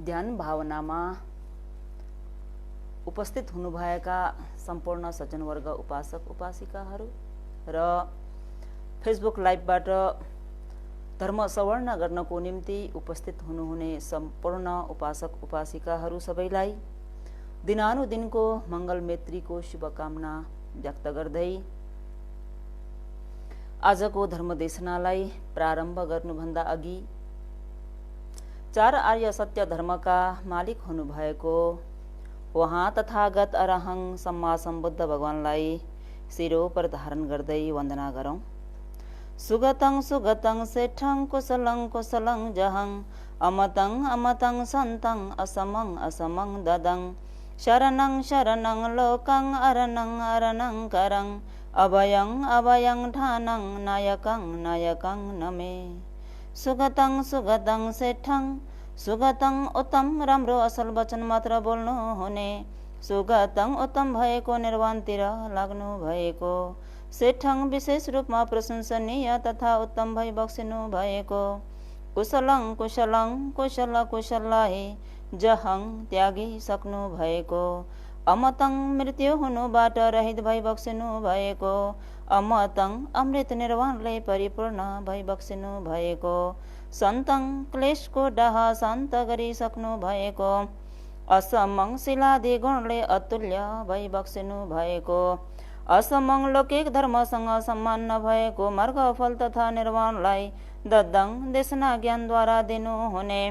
ध्यान भावनामा उपस्थित हुनुभएका सम्पूर्ण सज्जनवर्ग उपासक उपासिकाहरू र फेसबुक लाइभबाट धर्म सवर्ण गर्नको निम्ति उपस्थित हुनुहुने सम्पूर्ण उपासक उपासिकाहरू सबैलाई दिनानुदिनको मङ्गल मैत्रीको शुभकामना व्यक्त गर्दै आजको धर्मदेशनालाई प्रारम्भ गर्नुभन्दा अघि चार आर्य सत्य धर्मका मालिक हुनुभएको उहाँ तथागत अरहं सम्मा सम्बुद्ध भगवानलाई शिरोपर धारण गर्दै वन्दना गरौं। सुगतं सुगतं सेठं कुशलं कुशलं जहं अमतं अमतं सन्तं असमं असमं ददं शरणं शरणं लोकं अरणं अरणं करं अभयं अभयं ठानं नायकं नायकं नमे। सुगतं सुगतं सेठं सुगतं उत्तम राम्रो असल वचन मात्र बोल्नु हुने सुगतं उत्तम भएको निर्वाणतिर लाग्नु भएको सेठं विशेष रूपमा प्रशंसनीय तथा उत्तम भई बक्सिनु भएको कुशलं कुशलं कुशल कुशललाई जहं त्यागी सक्नु भएको अमतं मृत्यु हुनुबाट रहित भई बक्सिनु भएको अमतं अमृत निर्वाणले परिपूर्ण भई बक्सिनु भएको सन्तं क्लेशको डाह शान्त गरिसक्नु भएको असमं शिलादि गुणले अतुल्य भई बक्सिनु भएको असमं लौकिक धर्मसँग सम्मान नभएको मार्ग फल तथा निर्वाणलाई ददं देशना ज्ञानद्वारा दिनु हुने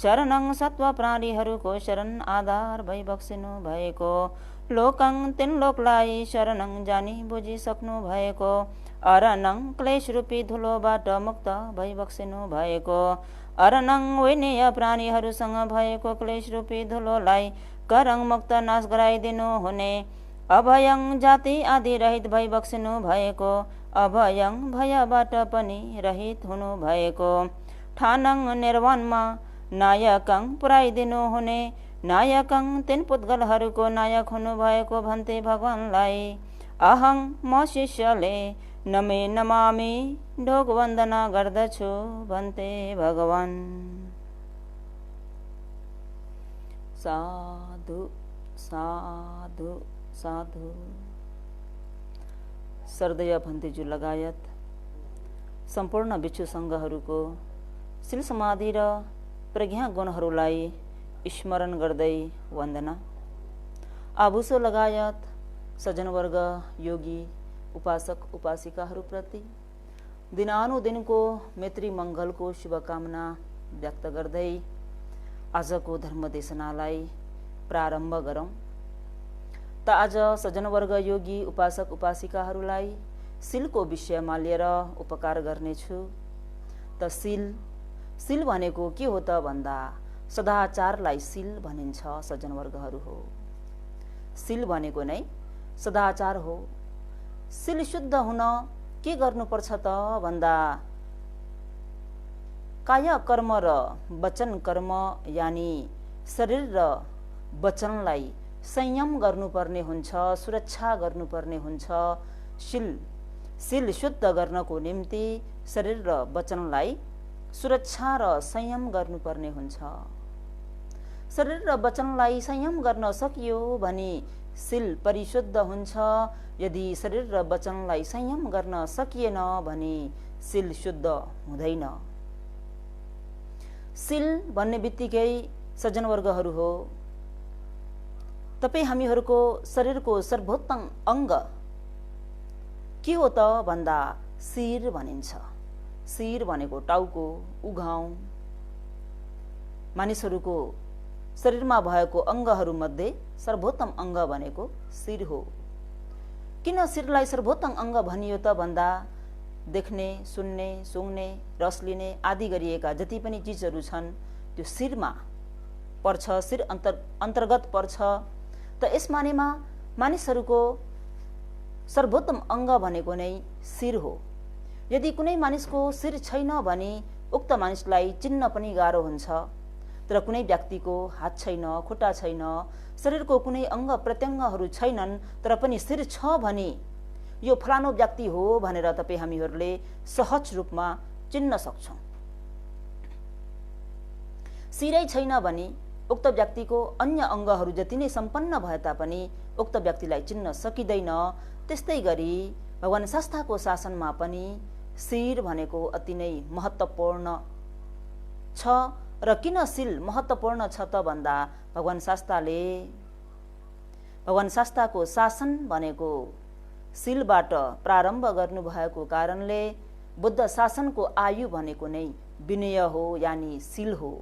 शरणं सत्व प्राणीहरूको शरण आधार भई बक्सिनु भएको लोकं तीन लोकलाई शरणं जानी बुझिसक्नु भएको अरणं क्लेश रूपी धुलोबाट मुक्त भई बक्सिनु भएको अरणं वैनीय प्राणीहरूसँग भएको क्लेश रूपी धुलोलाई करङ मुक्त नाश गराइदिनु हुने अभयं जाति आदि रहित भई बक्सिनु भएको अभयं भयबाट पनि रहित हुनु भएको ठानङ निर्वाणमा नायकं पुर्याइदिनु हुने नायकं तीन पुद्गलहरूको नायक हुनु भएको भन्थे भगवानलाई अहं म शिष्यले नमे नमामि ढोग वन्दना गर्दछु भन्थे भगवान। साधु साधु साधु। सर्दय भन्तेजु लगायत सम्पूर्ण भिक्षु सङ्घहरूको शील समाधि र प्रज्ञा गुणहरूलाई स्मरण गर्दै वन्दना। आभूसो लगायत सज्जनवर्ग योगी उपासक उपासिकाहरूप्रति दिनानुदिनको मैत्री मङ्गलको शुभकामना व्यक्त गर्दै आजको धर्मदेशनालाई प्रारम्भ गरौं। त आज सज्जनवर्ग योगी उपासक उपासिकाहरूलाई शीलको विषयमा लिएर उपकार गर्नेछु। त शील भनेको के हो त भन्दा सदाचारलाई शील भनिन्छ सज्जनवर्गहरू हो। शील भनेको नै सदाचार हो। शील शुद्ध हुन के गर्नुपर्छ त भन्दा काय कर्म र वचन कर्म यानि शरीर र वचनलाई संयम गर्नुपर्ने हुन्छ, सुरक्षा गर्नुपर्ने हुन्छ। शील शुद्ध गर्नको निम्ति शरीर र वचनलाई सुरक्षा र संयम गर्नुपर्ने हुन्छ। शरीर र वचनलाई संयम गर्न सकियो भने शील परिशुद्ध हुन्छ। यदि शरीर र वचनलाई संयम गर्न सकिएन भने शील शुद्ध हुँदैन। शील भन्ने बित्तिकै सज्जनवर्गहरू हो, तपाई हामीहरूको शरीरको सर्वोत्तम अङ्ग के हो त भन्दा शिर भनिन्छ। शिर भनेको टाउको, उघाउ। मानिसहरूको शरीरमा भएको अङ्गहरू मध्ये सर्वोत्तम अङ्ग भनेको शिर हो। किन शिरलाई सर्वोत्तम अङ्ग भनियो त भन्दा देख्ने, सुन्ने, सुँघ्ने, रस लिने आदि गरिएका जति पनि चिजहरू छन् त्यो शिरमा पर्छ, शिर अन्तर्गत पर्छ। त यस मानेमा मानिसहरूको सर्वोत्तम अङ्ग भनेको नै शिर हो। यदि कुनै मानिसको शिर छैन भने उक्त मानिसलाई चिन्न पनि गाह्रो हुन्छ। तर कुनै व्यक्तिको हात छैन, खुट्टा छैन, शरीरको कुनै अङ्ग प्रत्यङ्गहरू छैनन् तर पनि शिर छ भने यो फलानो व्यक्ति हो भनेर तपाई हामीहरूले सहज रूपमा चिन्न सक्छौं। शिरै छैन भने उक्त व्यक्तिको अन्य अङ्गहरू जति नै सम्पन्न भए तापनि उक्त व्यक्तिलाई चिन्न सकिँदैन। त्यस्तै गरी भगवान शास्ताको शासनमा पनि शिर भनेको अति नै महत्त्वपूर्ण छ। र किन शिल महत्त्वपूर्ण छ त भन्दा भगवान शास्ताको शासन भनेको शिलबाट प्रारम्भ गर्नुभएको कारणले बुद्ध शासनको आयु भनेको नै विनय हो, यानि शिल हो।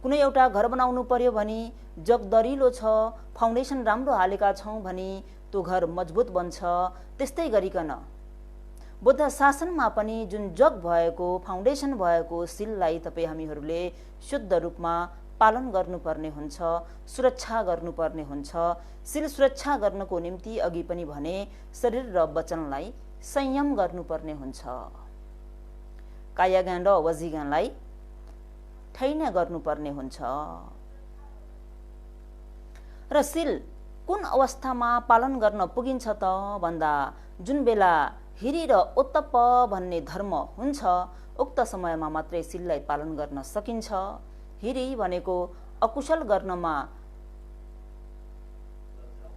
कुनै एउटा घर बनाउनु पर्यो भने जग दरिलो छ, फाउन्डेसन राम्रो हालेका छौँ भने त्यो घर मजबुत बन्छ। त्यस्तै गरिकन बुद्ध शासनमा पनि जुन जग भएको, फाउन्डेसन भएको शिललाई तपाईँ हामीहरूले शुद्ध रूपमा पालन गर्नुपर्ने हुन्छ, सुरक्षा गर्नुपर्ने हुन्छ। शिल सुरक्षा गर्नको निम्ति अघि पनि भने शरीर र वचनलाई संयम गर्नुपर्ने हुन्छ। कायाज्ञान र वजीज्ञानलाई ठैन गर्नुपर्ने हुन्छ। र शिल कुन अवस्थामा पालन गर्न पुगिन्छ त भन्दा जुन बेला हिरी र ओत्तप्प भन्ने धर्म हुन्छ उक्त समयमा मात्रै शिललाई पालन गर्न सकिन्छ। हिरी भनेको अकुशल गर्नमा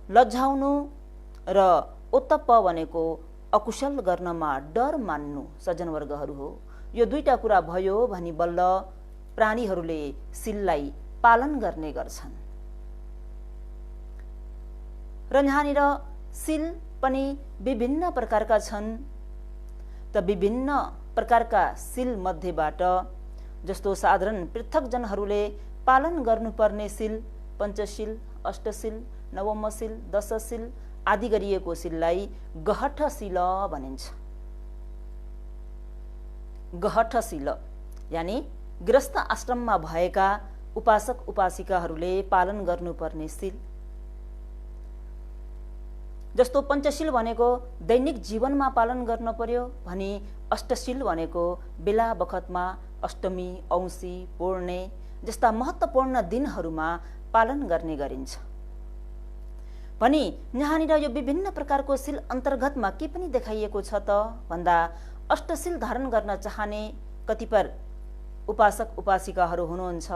लज्जाउनु र ओत्तप्प भनेको अकुशल गर्नमा डर मान्नु सज्जनवर्गहरू हो। यो दुईटा कुरा भयो भनी बल्ल प्राणीहरूले शिललाई पालन गर्ने गर्छन्। र यहाँनिर शिल पनि विभिन्न प्रकारका छन्। त विभिन्न प्रकारका शिल मध्येबाट जस्तो साधारण पृथकजनहरूले पालन गर्नुपर्ने शिल पञ्चशील, अष्टशील, नवमशील, दशशील आदि गरिएको शिललाई गहठशील भनिन्छ। गहठशील यानि गृहस्थ आश्रममा भएका उपासक उपासिकाहरूले पालन गर्नुपर्ने शिल। जस्तो पञ्चशील भनेको दैनिक जीवनमा पालन गर्न पर्यो भने अष्टशील भनेको बेला बखतमा अष्टमी, औँसी, पूर्णे जस्ता महत्त्वपूर्ण दिनहरूमा पालन गर्ने गरिन्छ। भनी यहाँनिर यो विभिन्न प्रकारको शिल अन्तर्गतमा के पनि देखाइएको छ त भन्दा अष्टशील धारण गर्न चाहने कतिपय उपासक उपासिकाहरू हुनुहुन्छ,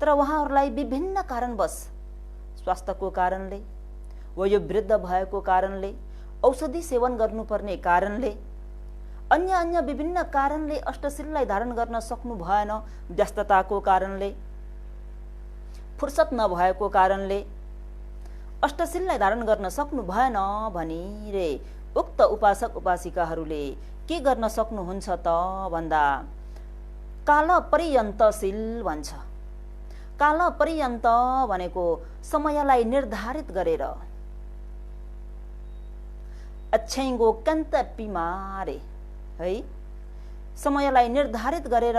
तर उहाँहरूलाई विभिन्न कारणवश, स्वास्थ्यको कारणले वा यो वृद्ध भएको कारणले, औषधि सेवन गर्नुपर्ने कारणले, अन्य विभिन्न कारणले अष्टशीललाई धारण गर्न सक्नु भएन। व्यस्तताको कारणले, फुर्सद नभएको कारणले अष्टशीललाई धारण गर्न सक्नु भएन भनिरे उक्त उपासक उपासिकाहरूले के गर्न सक्नुहुन्छ त भन्दा काल पर्यन्त शिल भन्छ। काल पर्यन्त भनेको समयलाई निर्धारित गरेर अक्षैगो कन्त पिमारे है, समयलाई निर्धारित गरेर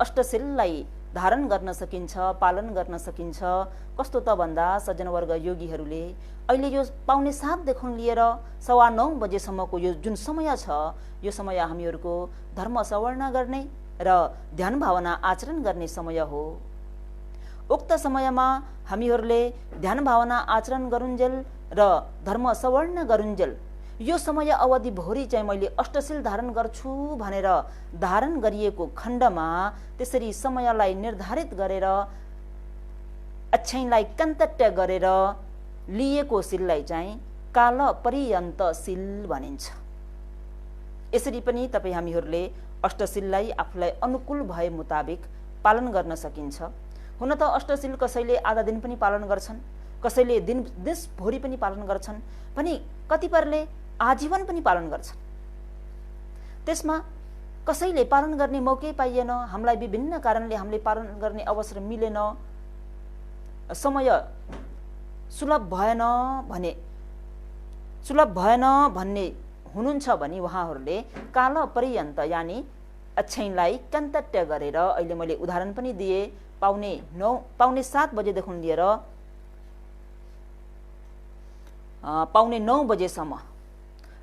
अष्टशीललाई धारण गर्न सकिन्छ, पालन गर्न सकिन्छ। कस्तो त भन्दा सज्जनवर्ग योगीहरूले अहिले यो पाउने 7 देखि लिएर 9:15 बजेसम्मको यो जुन समय छ यो समय हामीहरूको धर्म सवर्ण गर्ने र ध्यान भावना आचरण गर्ने समय हो। उक्त समयमा हामीहरूले ध्यान भावना आचरण गरुन्जेल र धर्म सवर्ण गरुन्जेल यो समय अवधि भोरी चाहिँ मैले अष्टशील धारण गर्छु भनेर धारण गरिएको खण्डमा त्यसरी समयलाई निर्धारित गरेर अक्षैलाई कन्तट्य गरेर लिएको शिललाई चाहिँ काल पर्यन्त शिल भनिन्छ। यसरी पनि तपाईँ हामीहरूले अष्टशीललाई आफूलाई अनुकूल भए मुताबिक पालन गर्न सकिन्छ। हुन त अष्टशील कसैले आधा दिन पनि पालन गर्छन्, कसैले दिनभरि पनि पालन गर्छन् पनि कतिपयले आजीवन पनि पालन गर्छन्। त्यसमा कसैले पालन गर्ने मौकै पाइएन, हामीलाई विभिन्न कारणले हामीले पालन गर्ने अवसर मिलेन, समय सुलभ भएन भन्ने हुनुहुन्छ भने उहाँहरूले काल पर्यन्त यानि अक्षैलाई कन्तट्य गरेर, अहिले मैले उदाहरण पनि दिए, पाउने 7 बजेदेखि लिएर पाउने 9 बजेसम्म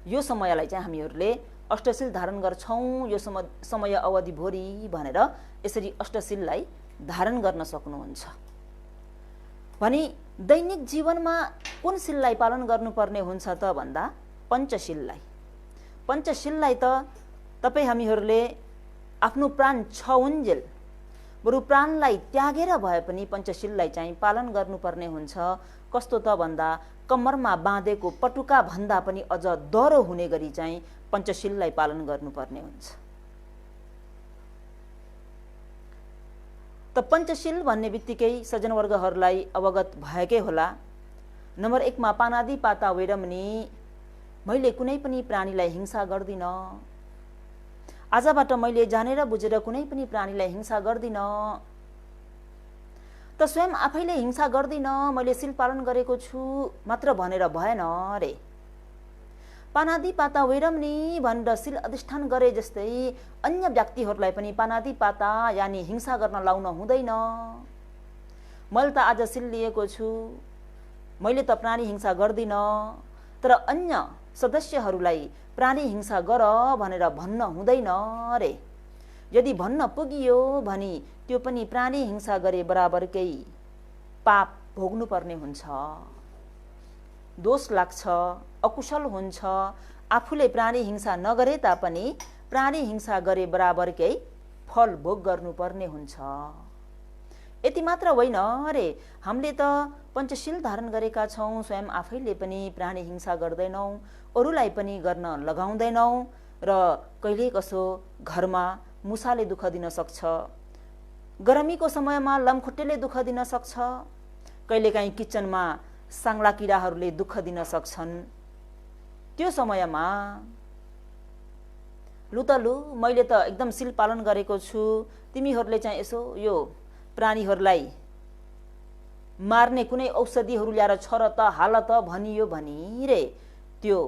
यो समयलाई चाहिँ हामीहरूले अष्टशील धारण गर्छौँ यो समय अवधि भोरी भनेर यसरी अष्टशीललाई धारण गर्न सक्नुहुन्छ। भनी दैनिक जीवनमा कुन शीललाई पालन गर्नुपर्ने हुन्छ त भन्दा पञ्चशीललाई। पञ्चशीललाई त तपाईँ हामीहरूले आफ्नो प्राण छउन्जेल बरु प्राणलाई त्यागेर भए पनि पञ्चशीललाई चाहिँ पालन गर्नुपर्ने हुन्छ। कस्तो त भन्दा कम्मरमा बाँधेको पटुका भन्दा पनि अझ दह्रो हुने गरी चाहिँ पञ्चशीललाई पालन गर्नुपर्ने हुन्छ। त पञ्चशील भन्ने बित्तिकै सज्जनवर्गहरूलाई अवगत भएकै होला। नम्बर 1 मा पानादि पाता वैरमणि, मैले कुनै पनि प्राणीलाई हिंसा गर्दिन। आजबाट मैले जानेर बुझेर कुनै पनि प्राणीलाई हिंसा गर्दिन। त स्वयं आफैले हिंसा गर्दिन, मैले शील पालन गरेको छु मात्र भनेर भएन रे। पानादि पाता वैरमणि भनेर शील अधिष्ठान गरे जस्तै अन्य व्यक्तिहरूलाई पनि पानादि पाता यानि हिंसा गर्न लाउन हुँदैन। मैले त आज शील लिएको छु, मैले त प्राणी हिंसा गर्दिन, तर अन्य सदस्यहरूलाई प्राणी हिंसा गर भनेर भन्न हुँदैन रे। यदि भन्न पुगियो भने त्यो पनि प्राणी हिंसा गरे बराबरकै पाप भोग्नुपर्ने हुन्छ, दोष लाग्छ, अकुशल हुन्छ। आफूले प्राणी हिंसा नगरे तापनि प्राणी हिंसा गरे बराबरकै फल भोग गर्नुपर्ने हुन्छ। यति मात्र होइन रे, हामीले त पञ्चशील धारण गरेका छौँ, स्वयं आफैले पनि प्राणी हिंसा गर्दैनौँ, अरूलाई पनि गर्न लगाउँदैनौँ र कहिले कसो घरमा मुसाले दुःख दिन सक्छ, गर्मीको समयमा लमखुट्टेले दुःख दिन सक्छ, कहिलेकाहीँ किचनमा साङ्ला किराहरूले दुःख दिन सक्छन्। त्यो समयमा लु त लु मैले त एकदम शील पालन गरेको छु, तिमीहरूले चाहिँ यसो यो प्राणीहरूलाई मार्ने कुनै औषधिहरू ल्याएर छर त हाल त भनियो भनी रे, त्यो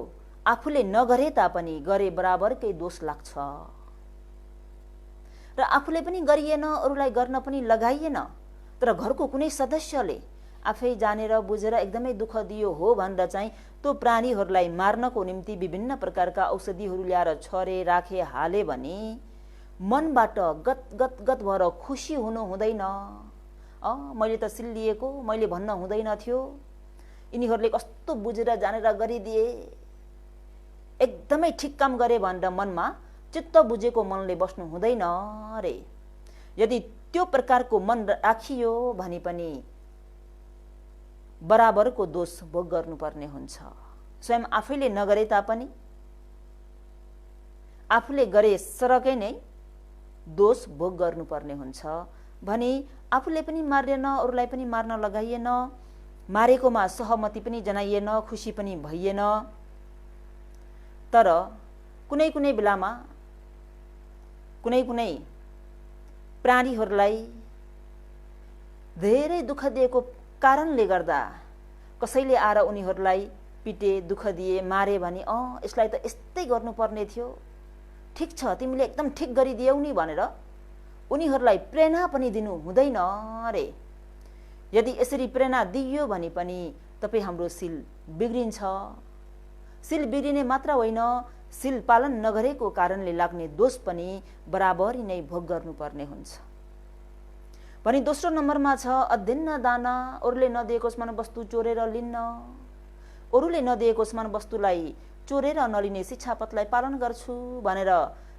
आफूले नगरे तापनि गरे बराबरकै दोष लाग्छ र आफूले पनि गरिएन, अरूलाई गर्न पनि लगाइएन, तर घरको कुनै सदस्यले आफै जानेर बुझेर एकदमै दुःख दियो हो भनेर चाहिँ त्यो प्राणीहरूलाई मार्नको निम्ति विभिन्न प्रकारका औषधिहरू ल्याएर छरे राखे हाले भने मनबाट गत गत गत भएर खुसी हुनु हुँदैन। मैले त शील लिएको, मैले भन्न हुँदैन थियो, यिनीहरूले कस्तो बुझेर जानेर गरिदिए, एकदमै ठिक काम गरे भनेर मनमा चित्त बुझेको मनले बस्नु हुँदैन रे। यदि त्यो प्रकारको मन राखियो भने पनि बराबरको दोष भोग गर्नुपर्ने हुन्छ। स्वयं आफैले नगरे तापनि आफूले गरे सरकै नै दोष भोग गर्नुपर्ने हुन्छ भने आफूले पनि मारिएन, अरूलाई पनि मार्न लगाइएन, मारेकोमा सहमति पनि जनाइएन, खुसी पनि भइएन। तर कुनै कुनै बेलामा कुनै कुनै प्राणीहरूलाई धेरै दुःख दिएको कारणले गर्दा कसैले आएर उनीहरूलाई पिटे, दुःख दिए, मारे भने यसलाई त यस्तै गर्नुपर्ने थियो, ठिक छ तिमीले एकदम ठिक गरिदियौ नि भनेर उनीहरूलाई प्रेरणा पनि दिनु हुँदैन रे। यदि यसरी प्रेरणा दिइयो भने पनि तपाईँ हाम्रो शील बिग्रिन्छ। शील बिग्रिने मात्र होइन, शील पालन नगरेको कारणले लाग्ने दोष पनि बराबरी नै भोग गर्नुपर्ने हुन्छ। भने दोस्रो नम्बरमा छ अध्ययन दान, अरूले नदिएको समान वस्तु चोरेर लिन्न, अरूले नदिएको समान वस्तुलाई चोरेर नलिने शिक्षापथलाई पालन गर्छु भनेर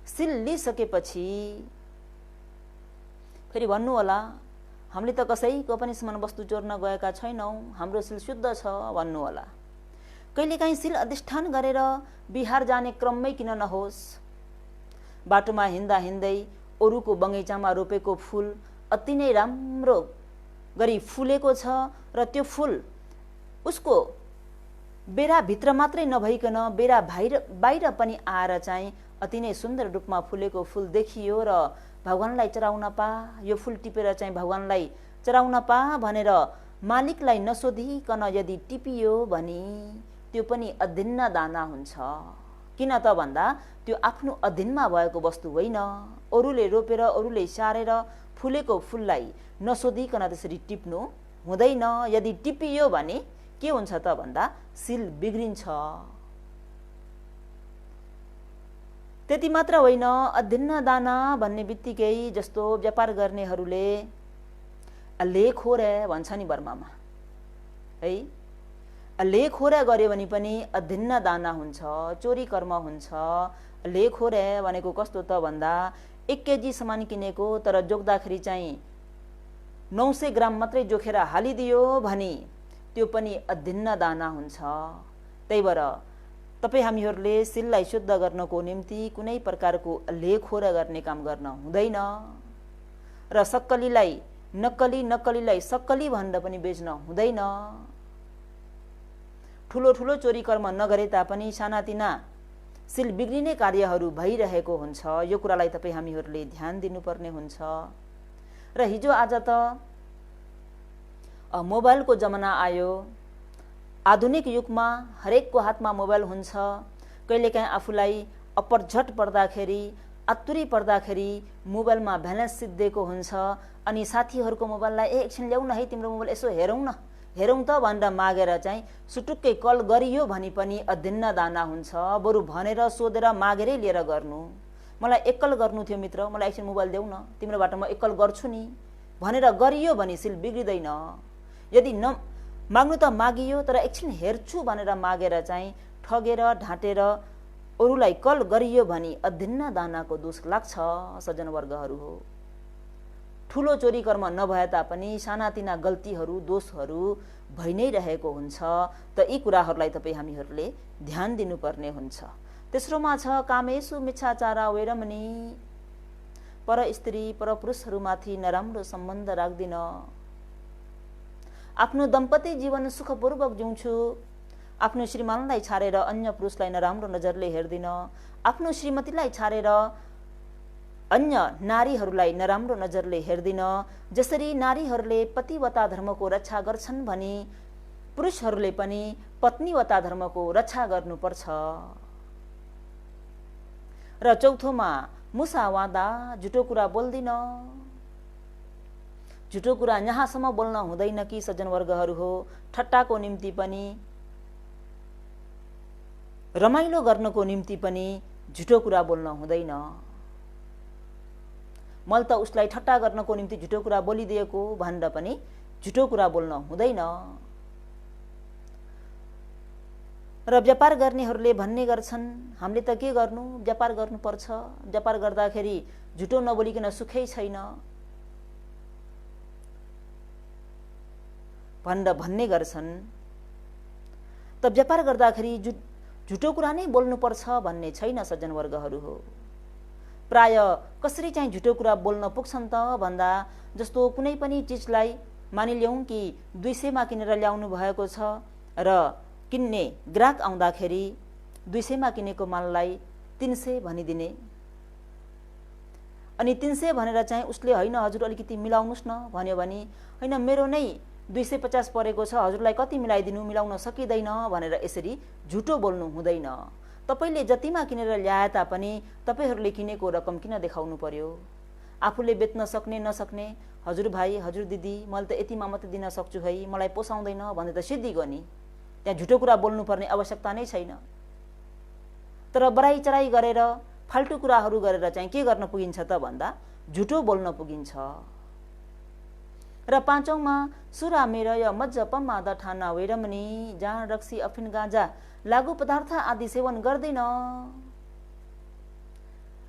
शील लिइसकेपछि फेरि भन्नु होला हामीले त कसैको पनि समान वस्तु चोर्न गएका छैनौँ, हाम्रो शील शुद्ध छ भन्नु होला। कहिलेकाहीँ शील अधिष्ठान गरेर बिहार जाने क्रममै किन नहोस्, बाटोमा हिँड्दा हिँड्दै अरूको बगैँचामा रोपेको फुल अति नै राम्रो गरी फुलेको छ र त्यो फुल उसको बेराभित्र मात्रै नभइकन बेरा बाहिर पनि आएर चाहिँ अति नै सुन्दर रूपमा फुलेको फुल देखियो र भगवानलाई चढाउन पा, यो फुल टिपेर चाहिँ भगवानलाई चढाउन पा भनेर मालिकलाई नसोधिकन यदि टिपियो भने त्यो पनि अध्ययन दाना हुन्छ। किन त भन्दा त्यो आफ्नो अधीनमा भएको वस्तु होइन, अरूले रोपेर अरूले सारेर फुलेको फुललाई नसोधिकन त्यसरी टिप्नु हुँदैन। यदि टिपियो भने के हुन्छ त भन्दा शील बिग्रिन्छ। त्यति मात्र होइन, अध्ययन दान भन्ने बित्तिकै जस्तो व्यापार गर्नेहरूले लेख हो रे भन्छ नि बर्मामा है, लेख हो रे गर्यो भने पनि अध्ययन दान हुन्छ, चोरी कर्म हुन्छ। लेख हो रे भनेको कस्तो त भन्दा 1 केजी सामान किनेको तर जोग्दाखेरि चाहिँ 900 ग्राम मात्रै जोखेर हालिदियो भने त्यो पनि अध्यन्न दाना हुन्छ। त्यही भएर तपाईँ हामीहरूले सिललाई शुद्ध गर्नको निम्ति कुनै प्रकारको लेखोरा गर्ने काम गर्न हुँदैन र सक्कलीलाई नक्कलीलाई सक्कली भनेर पनि बेच्न हुँदैन। ठुलो ठुलो चोरी कर्म नगरे तापनि सानातिना सिल बिग्रिने कार्यहरू भइरहेको हुन्छ। यो कुरालाई तपाईँ हामीहरूले ध्यान दिनुपर्ने हुन्छ। र हिजो आज त मोबाइलको जमाना आयो। आधुनिक युगमा हरेकको हातमा मोबाइल हुन्छ। कहिलेकाहीँ आफूलाई अपरझट पर्दाखेरि आतुरी पर्दाखेरि मोबाइलमा भ्यालेन्स सिद्धिएको हुन्छ अनि साथीहरूको मोबाइललाई एकछिन ल्याउन है तिम्रो मोबाइल यसो हेरौँ त भनेर मागेर चाहिँ सुटुक्कै कल गरियो भने पनि अध्यन्न दाना हुन्छ। बरु भनेर सोधेर मागेरै लिएर गर्नु। मलाई एकल गर्नु थियो मित्र, मलाई एकछिन मोबाइल देऊ न, तिम्रोबाट म एकल गर्छु नि भनेर गरियो भने सिल बिग्रिँदैन। यदि माग्नु त मागियो तर एकछिन हेर्छु भनेर मागेर चाहिँ ठगेर ढाँटेर अरूलाई कल गरियो भने अध्यन्न दानाको दोष लाग्छ। सज्जनवर्गहरू हो, ठुलो चोरी कर्म नभए तापनि सानातिना गल्तीहरू दोषहरू भइ नै रहेको हुन्छ। त यी कुराहरूलाई तपाईँ हामीहरूले ध्यान दिनुपर्ने हुन्छ। तेस्रोमा छ कामेषु मिच्छाचार वैरमणि, पर स्त्री पर पुरुषहरूमाथि नराम्रो सम्बन्ध राख्दिन। आफ्नो दम्पति जीवन सुखपूर्वक जिउँछु, आफ्नो श्रीमानलाई छाडेर अन्य पुरुषलाई नराम्रो नजरले हेर्दिन। आफ्नो श्रीमतीलाई छाडेर अन्य नारीहरूलाई नराम्रो नजरले हेर्दिन। जसरी नारीहरूले पतिव्रता धर्मको रक्षा गर्छन् भने पुरुषहरूले पनि पत्नीव्रता धर्मको रक्षा गर्नुपर्छ। र चौथोमा मुसावादा, झुटो कुरा बोल्दिन। झुटो कुरा यहाँसम्म बोल्न हुँदैन कि सज्जनवर्गहरू हो, ठट्टाको निम्ति पनि रमाइलो गर्नको निम्ति पनि झुटो कुरा बोल्न हुँदैन। मैले त उसलाई ठट्टा गर्नको निम्ति झुटो कुरा बोलिदिएको भनेर पनि झुटो कुरा बोल्न हुँदैन। र व्यापार गर्नेहरूले भन्ने गर्छन् हामीले त के गर्नु, व्यापार गर्नुपर्छ, व्यापार गर्दाखेरि झुटो नबोलिकन सुखै छैन भनेर भन्ने गर्छन्। त व्यापार गर्दाखेरि झुटो कुरा नै बोल्नुपर्छ भन्ने छैन सज्जनवर्गहरू हो। प्राय कसरी चाहिँ झुटो कुरा बोल्न पुग्छन् त भन्दा जस्तो कुनै पनि चिजलाई मानिलियौँ कि 200 मा किनेर ल्याउनु भएको छ र किन्ने ग्राहक आउँदाखेरि 200 मा किनेको माललाई 300 भनिदिने अनि 300 भनेर चाहिँ उसले होइन हजुर अलिकति मिलाउनुस् न भन्यो भने होइन मेरो नै 250 परेको छ हजुरलाई कति मिलाइदिनु, मिलाउन सकिँदैन भनेर यसरी झुटो बोल्नु हुँदैन। तपाईले जतिमा किनेर ल्याए तापनि तपाईहरूले किनेको रकम किन देखाउनु पर्यो? आफूले बेच्न सक्ने नसक्ने हजुर भाइ हजुर दिदी मैले त यतिमा मात्रै दिन सक्छु है, मलाई पोसाउँदैन भने त सिद्धि गर्ने, त्यहाँ झुटो कुरा बोल्नुपर्ने आवश्यकता नै छैन। तर बराई चराई गरेर फाल्टु कुराहरू गरेर चाहिँ के गर्न पुगिन्छ त भन्दा झुटो बोल्न पुगिन्छ। र पाँचौंमा सुरा मेरय मज्जपमा दठाना वैरमणि, जाँड रक्सी अफिन गाँजा लागु पदार्थ आदि सेवन गर्दैन।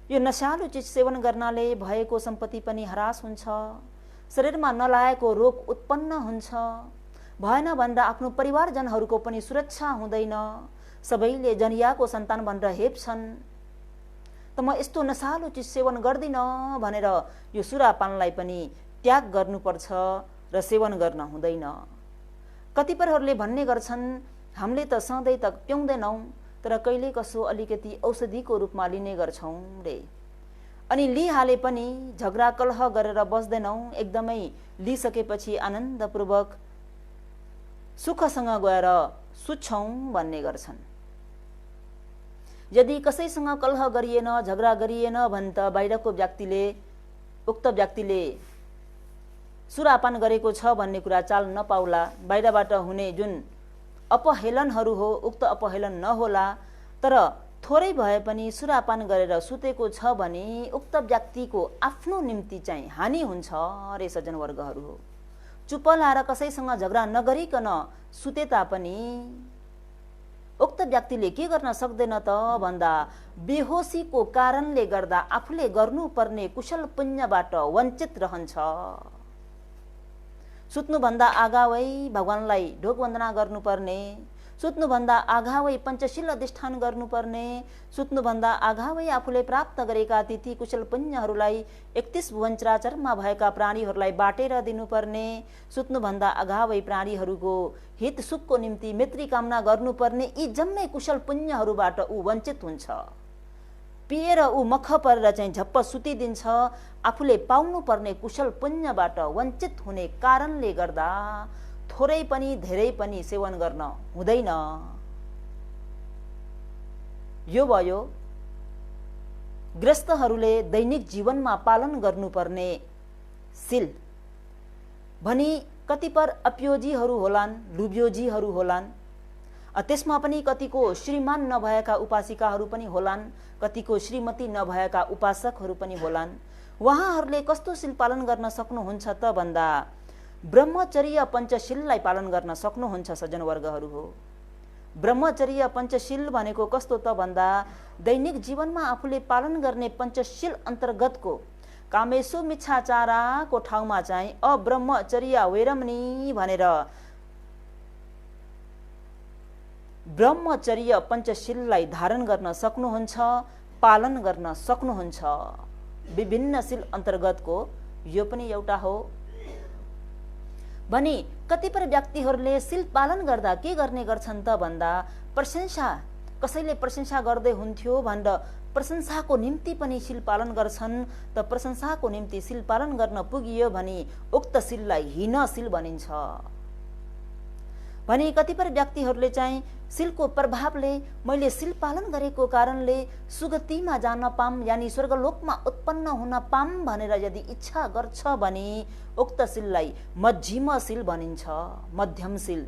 यो नशालु चिज सेवन गर्नाले भएको सम्पत्ति पनि ह्रास हुन्छ, शरीरमा नलागेको रोग उत्पन्न हुन्छ, भएन भनेर आफ्नो परिवारजनहरूको पनि सुरक्षा हुँदैन, सबैले जनियाको सन्तान भनेर हेप्छन्। त म यस्तो नशालु चिज सेवन गर्दिन भनेर यो सुरापानलाई पनि त्याग गर्नुपर्छ र सेवन गर्न हुँदैन। कतिपयहरूले भन्ने गर्छन् हामीले त सधैँ त पिउँदैनौँ तर कहिले कसो अलिकति औषधिको रूपमा लिने गर्छौँ रे, अनि लिहाले पनि झगडा कलह गरेर बस्दैनौँ, एकदमै लिइसकेपछि आनन्दपूर्वक सुखसँग गएर सुत्छौँ भन्ने गर्छन्। यदि कसैसँग कलह गरिएन झगडा गरिएन भने त बाहिरको व्यक्तिले उक्त व्यक्तिले सुरापान गरेको छ भन्ने कुरा चाल नपाउला, बाहिरबाट हुने जुन अपहेलनहरू हो उक्त अपहेलन नहोला। तर थोरै भए पनि सुरापान गरेर सुतेको छ भने उक्त व्यक्तिको आफ्नो निम्ति चाहिँ हानि हुन्छ रे सज्जनवर्गहरू हो। चुप लाएर कसैसँग झगडा नगरिकन सुते तापनि उक्त व्यक्तिले के गर्न सक्दैन त भन्दा बेहोसीको कारणले गर्दा आफूले गर्नुपर्ने कुशल पुण्यबाट वञ्चित रहन्छ। सुत्नुभन्दा अगावै भगवानलाई ढोक वन्दना गर्नुपर्ने, सुत्नुभन्दा अगावै पञ्चशील अधिष्ठान गर्नुपर्ने, सुत्नुभन्दा अगावै आफूले प्राप्त गरेका तिथि कुशल पुण्यहरूलाई 31 भुवन चराचरमा भएका प्राणीहरूलाई बाटेर दिनुपर्ने, सुत्नुभन्दा अगावै प्राणीहरूको हित सुखको निम्ति मैत्री कामना गर्नुपर्ने, यी जम्मै कुशल पुण्यहरूबाट ऊ वञ्चित हुन्छ। पिएर ऊ मख परेर चाहिँ झप्प सुतिदिन्छ। आफूले पाउनुपर्ने कुशल पुण्यबाट वञ्चित हुने कारणले गर्दा थोरै पनि धेरै पनि सेवन गर्न हुँदैन। यो भयो गृहस्थहरूले दैनिक जीवनमा पालन गर्नुपर्ने शील। भनी कतिपय अपयोजीहरू होलान्, लुब्योजीहरू होलान्, त्यसमा पनि कतिको श्रीमान नभएका उपासिकाहरू पनि होलान्, कतिको श्रीमती नभएका उपासकहरू पनि होलान्। उहाँहरूले कस्तो शील पालन गर्न सक्नुहुन्छ त भन्दा ब्रह्मचर्य पञ्चशीललाई पालन गर्न सक्नुहुन्छ सज्जनवर्गहरू हो। ब्रह्मचर्य पञ्चशील भनेको कस्तो त भन्दा दैनिक जीवनमा आफूले पालन गर्ने पञ्चशील अन्तर्गतको कामेषु मिच्छाचारको ठाउँमा चाहिँ अब्रह्मचर्य वैरमणी भनेर ब्रह्मचर्य पञ्चशीललाई धारण गर्न सक्नुहुन्छ, पालन गर्न सक्नुहुन्छ। विभिन्न शील अन्तर्गतको यो पनि एउटा हो। भनी कतिपय व्यक्तिहरूले शील पालन गर्दा के गर्ने गर्छन् त भन्दा प्रशंसा, कसैले प्रशंसा गर्दै हुन्थ्यो भनेर प्रशंसाको निम्ति पनि शील पालन गर्छन्। त प्रशंसाको निम्ति शील पालन गर्न पुगियो भने उक्त शीललाई हीन शील भनिन्छ। भने कतिपय व्यक्तिहरूले चाहिँ शीलको प्रभावले मैले शील पालन गरेको कारणले सुगतिमा जान पाम, यानी स्वर्गलोकमा उत्पन्न हुन पाम भनेर यदि इच्छा गर्छ भने उक्त शीललाई मध्यम शील भनिन्छ, मध्यम शील।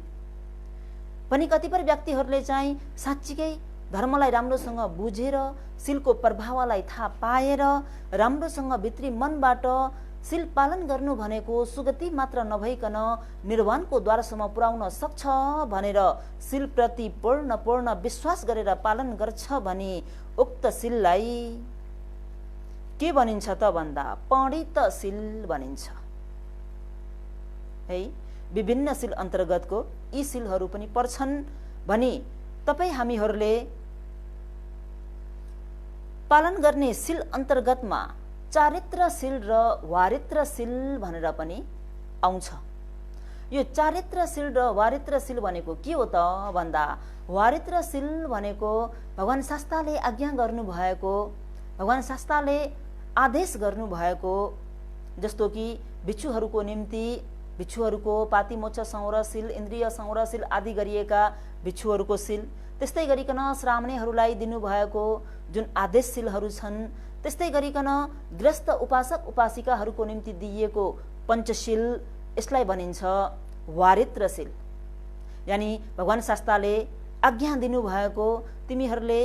भने कतिपय व्यक्तिहरूले चाहिँ साँच्चीकै धर्मलाई राम्रोसँग बुझेर शीलको प्रभावलाई थाहा पाएर राम्रोसँग भित्री मनबाट शील पालन गर्नु भनेको सुगति मात्र नभइकन निर्वाणको द्वारसम्म पुर्याउन सक्छ भनेर शीलप्रति पूर्ण विश्वास गरेर पालन गर्छ भने उक्त शीललाई के भनिन्छ त भन्दा पण्डित शील भनिन्छ। है, विभिन्न शील अन्तर्गतको यी शीलहरू पनि पर्छन्। भने तपाई हामीहरूले पालन गर्ने शील अन्तर्गतमा चारित्रशील र वारित्रशील भनेर पनि आउँछ। यो चारित्रशील र वारित्रशील भनेको के हो त भन्दा वारित्रशील भनेको भगवान शास्त्रले आज्ञा गर्नुभएको, भगवान शास्त्रले आदेश गर्नुभएको, जस्तो कि भिक्षुहरूको निम्ति भिक्षुहरूको पातिमोक्ष संवरशील, इन्द्रिय संवरशील आदि गरिएका भिक्षुहरूको शील, त्यस्तै गरिकन श्रामणेहरूलाई दिनुभएको जुन आदेशशीलहरू छन्, त्यस्तै गरिकन गृहस्थ उपासक उपासिकाहरूको निम्ति दिइएको पञ्चशील, यसलाई भनिन्छ वारित्रशील। यानी भगवान शास्त्रले आज्ञा दिनुभएको तिमीहरूले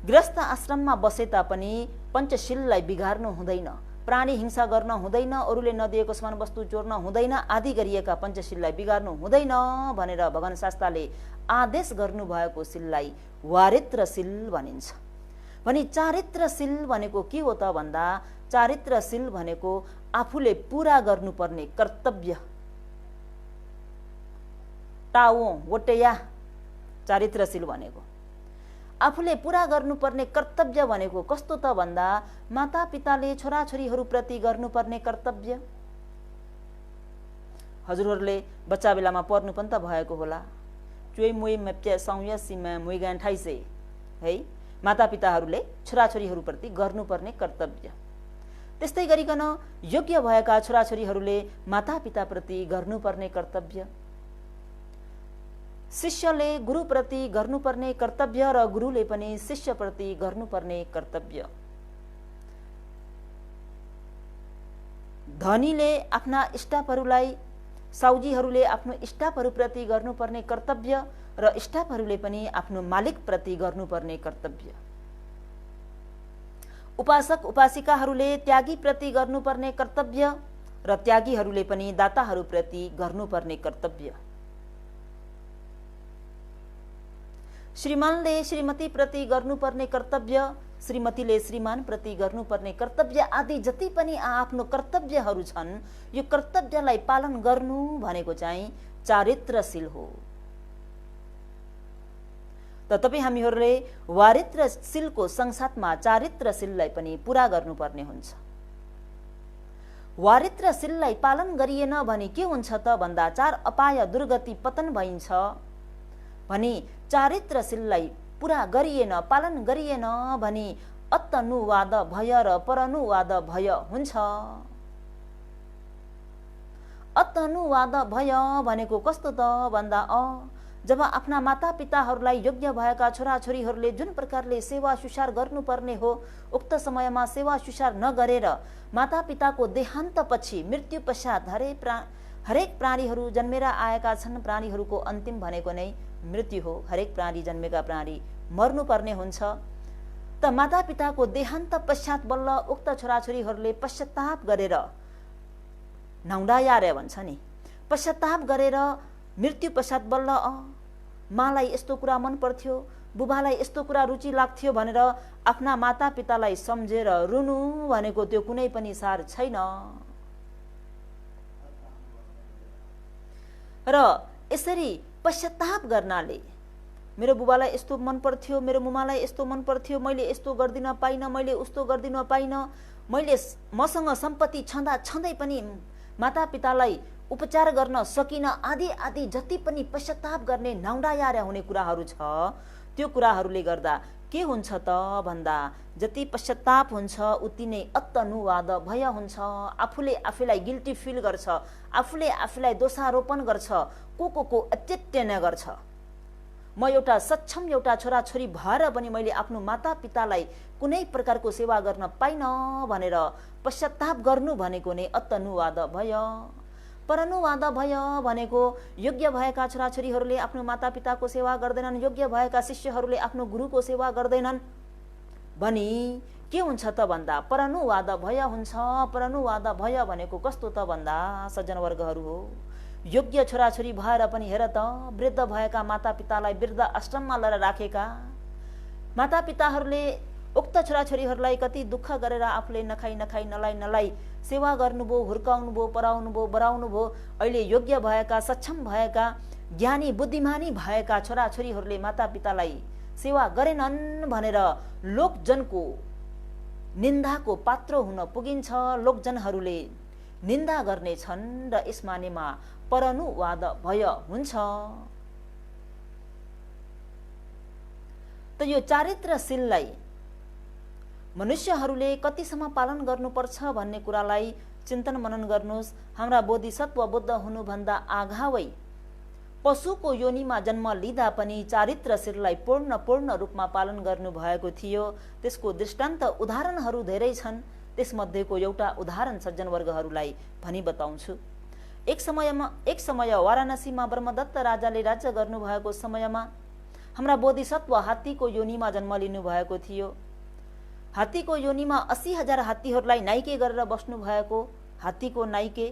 गृहस्थ आश्रममा बसे तापनि पञ्चशीललाई बिगार्नु हुँदैन, प्राणी हिंसा गर्न हुँदैन, अरूले नदिएको समान वस्तु चोर्न हुँदैन आदि गरिएका पञ्चशीललाई बिगार्नु हुँदैन भनेर भगवान शास्त्रले आदेश गर्नुभएको शीललाई वारित्रशील भनिन्छ। भने चारित्रशील भनेको के हो त भन्दा चारित्रशील भनेको आफूले पूरा गर्नुपर्ने कर्तव्य, टाओ वटेया चारित्रशील भनेको आफूले पूरा गर्नुपर्ने कर्तव्य भनेको कस्तो त भन्दा माता पिताले छोराछोरीहरू प्रति गर्नुपर्ने कर्तव्य। हजुरहरूले बच्चा बेलामा पढ्नु पनि त भएको होला, चुई मुई मेप्चे सौय सीमा मुई गान्ठाइसे, है, माता पिताहरूले छोराछोरीहरू प्रति गर्नुपर्ने कर्तव्य। त्यस्तै गरिकन योग्य भएका छोराछोरीहरूले माता पिता प्रति गर्नुपर्ने कर्तव्य, शिष्यले गुरुप्रति गर्नुपर्ने कर्तव्य र गुरुले पनि शिष्यप्रति गर्नुपर्ने कर्तव्य। धनीले आफ्ना स्टाफहरूलाई, साउजीहरूले आफ्नो स्टाफहरूप्रति गर्नुपर्ने कर्तव्य र स्टाफहरूले पनि आफ्नो मालिकप्रति गर्नुपर्ने कर्तव्य। उपासक उपासिकाहरूले त्यागीप्रति गर्नुपर्ने कर्तव्य र त्यागीहरूले पनि दाताहरूप्रति गर्नुपर्ने कर्तव्य। श्रीमानले श्रीमतीप्रति गर्नुपर्ने कर्तव्य, श्रीमतीले श्रीमानप्रति गर्नुपर्ने कर्तव्य आदि जति पनि आफ्नो कर्तव्यहरू छन्, यो कर्तव्यलाई पालन गर्नु भनेको चाहिँ चारित्रशील हो। त तपाईँ हामीहरूले वारित्रशीलको सँगसाथमा चारित्रशीललाई पनि पूरा गर्नुपर्ने हुन्छ। वारित्रशीललाई पालन गरिएन भने के हुन्छ त भन्दा चार अपाय दुर्गति पतन भइन्छ भनी चारित्रशीललाई पूरा गरिएन, पालन गरिएन भने अतनुवाद भय र परनुवाद भय हुन्छ। अतनुवाद भय भनेको कस्तो त भन्दा जब आफ्ना मातापिताहरूलाई योग्य भएका छोराछोरीहरूले जुन प्रकारले सेवा सुसार गर्नुपर्ने हो, उक्त समयमा सेवा सुसार नगरेर मातापिताको देहान्तपछि मृत्यु पश्चात हरेक प्राणीहरू जन्मेर आएका छन्। प्राणीहरूको अन्तिम भनेको नै मृत्यु हो। हरेक प्राणी जन्मेका प्राणी मर्नुपर्ने हुन्छ। त मातापिताको देहान्त पश्चात बल्ल उक्त छोराछोरीहरूले पश्चाताप गरेर नौडायारे भन्छ नि, पश्चाताप गरेर मृत्यु पश्चात बल्ल मालाई यस्तो कुरा मन पर्थ्यो, बुबालाई यस्तो कुरा रुचि लाग्थ्यो भनेर आफ्ना मातापितालाई सम्झेर रुनु भनेको त्यो कुनै पनि सार छैन। र यसरी पश्चाताप गर्नाले मेरो बुबालाई यस्तो मन पर्थ्यो, मेरो मुमालाई यस्तो मन पर्थ्यो, मैले यस्तो गर्दिन पाइन, मैले उस्तो गर्दिन पाइन, मैले मसँग सम्पत्ति छँदा छँदै पनि मातापितालाई उपचार गर्न सकिन, आदि आदि जति पनि पश्चाताप गर्ने नौडायार हुने कुराहरू छ, त्यो कुराहरूले गर्दा के हुन्छ त भन्दा जति पश्चाताप हुन्छ उति नै अतनुवाद भय हुन्छ। आफूले आफूलाई गिल्टी फिल गर्छ, आफूले आफूलाई दोषारोपण गर्छ, को अत्यत्य गर्छ। म एउटा सक्षम एउटा छोराछोरी भएर पनि मैले आफ्नो मातापितालाई कुनै प्रकारको सेवा गर्न पाइन भनेर पश्चाताप गर्नु भनेको नै अतनुवाद भय। परनुवाद भय भनेको योग्य भएका छोराछोरीहरूले आफ्नो मातापिताको सेवा गर्दैनन्, योग्य भएका शिष्यहरूले आफ्नो गुरुको सेवा गर्दैनन् भनी के हुन्छ त भन्दा परनुवाद भय हुन्छ। परनुवाद भय भनेको कस्तो त भन्दा सज्जनवर्गहरू हो, योग्य छोराछोरी भएर पनि हेर त वृद्ध भएका मातापितालाई वृद्ध आश्रममा लगेर राखेका मातापिताहरूले उक्त छोराछोरीहरूलाई कति दुःख गरेर आफूले नखाई नलाई सेवा गर्नुभयो, हुर्काउनुभयो, पढाउनुभयो, बढाउनुभयो। अहिले योग्य भएका सक्षम भएका ज्ञानी बुद्धिमानी भएका छोराछोरीहरूले मातापितालाई सेवा गरेनन् भनेर लोकजनको निन्दाको पात्र हुन पुगिन्छ। लोकजनहरूले निन्दा गर्नेछन् र यस मानेमा परनुवाद भय हुन्छ। त यो चारित्रशीललाई मनुष्यहरूले कतिसम्म पालन गर्नुपर्छ भन्ने कुरालाई चिन्तन मनन गर्नुहोस्। हाम्रा बोधिसत्व बुद्ध हुनुभन्दा आगावै पशुको योनिमा जन्म लिँदा पनि चारित्रशीललाई पूर्ण रूपमा पालन गर्नुभएको थियो। त्यसको दृष्टान्त उदाहरणहरू धेरै छन्। त्यसमध्येको एउटा उदाहरण सज्जनवर्गहरूलाई भनी बताउँछु। एक समय वाराणसीमा ब्रह्मदत्त राजाले राज्य गर्नुभएको समयमा हाम्रा बोधिसत्व हात्तीको योनिमा जन्म लिनुभएको थियो। हात्तीको योनिमा 80,000 हात्तीहरूलाई नाइके गरेर बस्नु भएको हात्तीको नाइके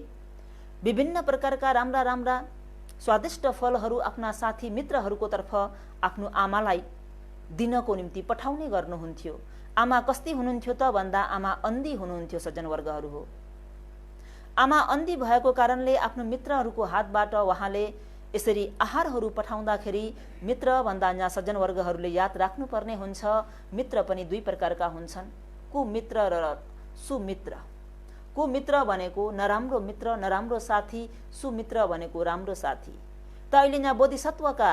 विभिन्न प्रकारका राम्रा राम्रा स्वादिष्ट फलहरू आफ्ना साथी मित्रहरूको तर्फ आफ्नो आमालाई दिनको निम्ति पठाउने गर्नुहुन्थ्यो। आमा कस्ती हुनुहुन्थ्यो त भन्दा आमा अन्धी हुनुहुन्थ्यो सज्जनवर्गहरू हो। आमा अन्धी भएको कारणले आफ्नो मित्रहरूको हातबाट उहाँले यसरी आहारहरू पठाउँदाखेरि मित्र भन्दा यहाँ सज्जनवर्गहरूले याद राख्नुपर्ने हुन्छ। मित्र पनि दुई प्रकारका हुन्छन्, कुमित्र र सुमित्र। कुमित्र भनेको नराम्रो मित्र, नराम्रो साथी, सुमित्र भनेको राम्रो साथी। त अहिले यहाँ बोधिसत्वका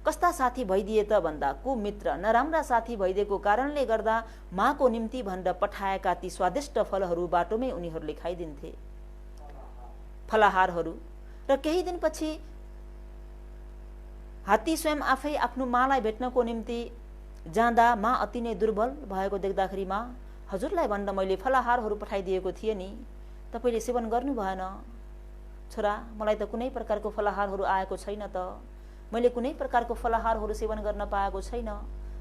कस्ता साथी भइदिए त भन्दा कुमित्र, नराम्रा साथी भइदिएको कारणले गर्दा माको निम्ति भनेर पठाएका ती स्वादिष्ट फलहरू बाटोमै उनीहरूले खाइदिन्थे, फलाहारहरू। र केही दिनपछि हात्ती स्वयं आफै आफ्नो मालाई भेट्नको निम्ति जाँदा मा अति नै दुर्बल भएको देख्दाखेरि मा हजुरलाई भनेर मैले फलाहारहरू पठाइदिएको थिएँ नि, तपाईले सेवन गर्नु भएन। छोरा, मलाई त कुनै प्रकारको फलाहारहरू आएको छैन त, मैले कुनै प्रकारको फलाहारहरू सेवन गर्न पाएको छैन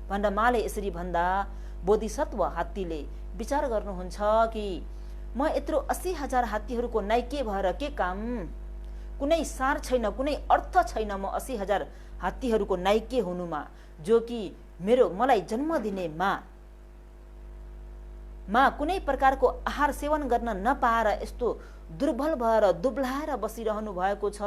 भनेर माले यसरी भन्दा बोधिसत्व हात्तीले विचार गर्नुहुन्छ कि म यत्रो 80,000 हात्तीहरूको नाइके भएर के काम, कुनै सार छैन, कुनै अर्थ छैन। म 80,000 हात्तीहरूको नाइके हुनुमा, जो कि मलाई जन्म दिने मा कुनै प्रकारको आहार सेवन गर्न नपाएर यस्तो दुर्बल भएर दुब्लाएर बसिरहनु भएको छ।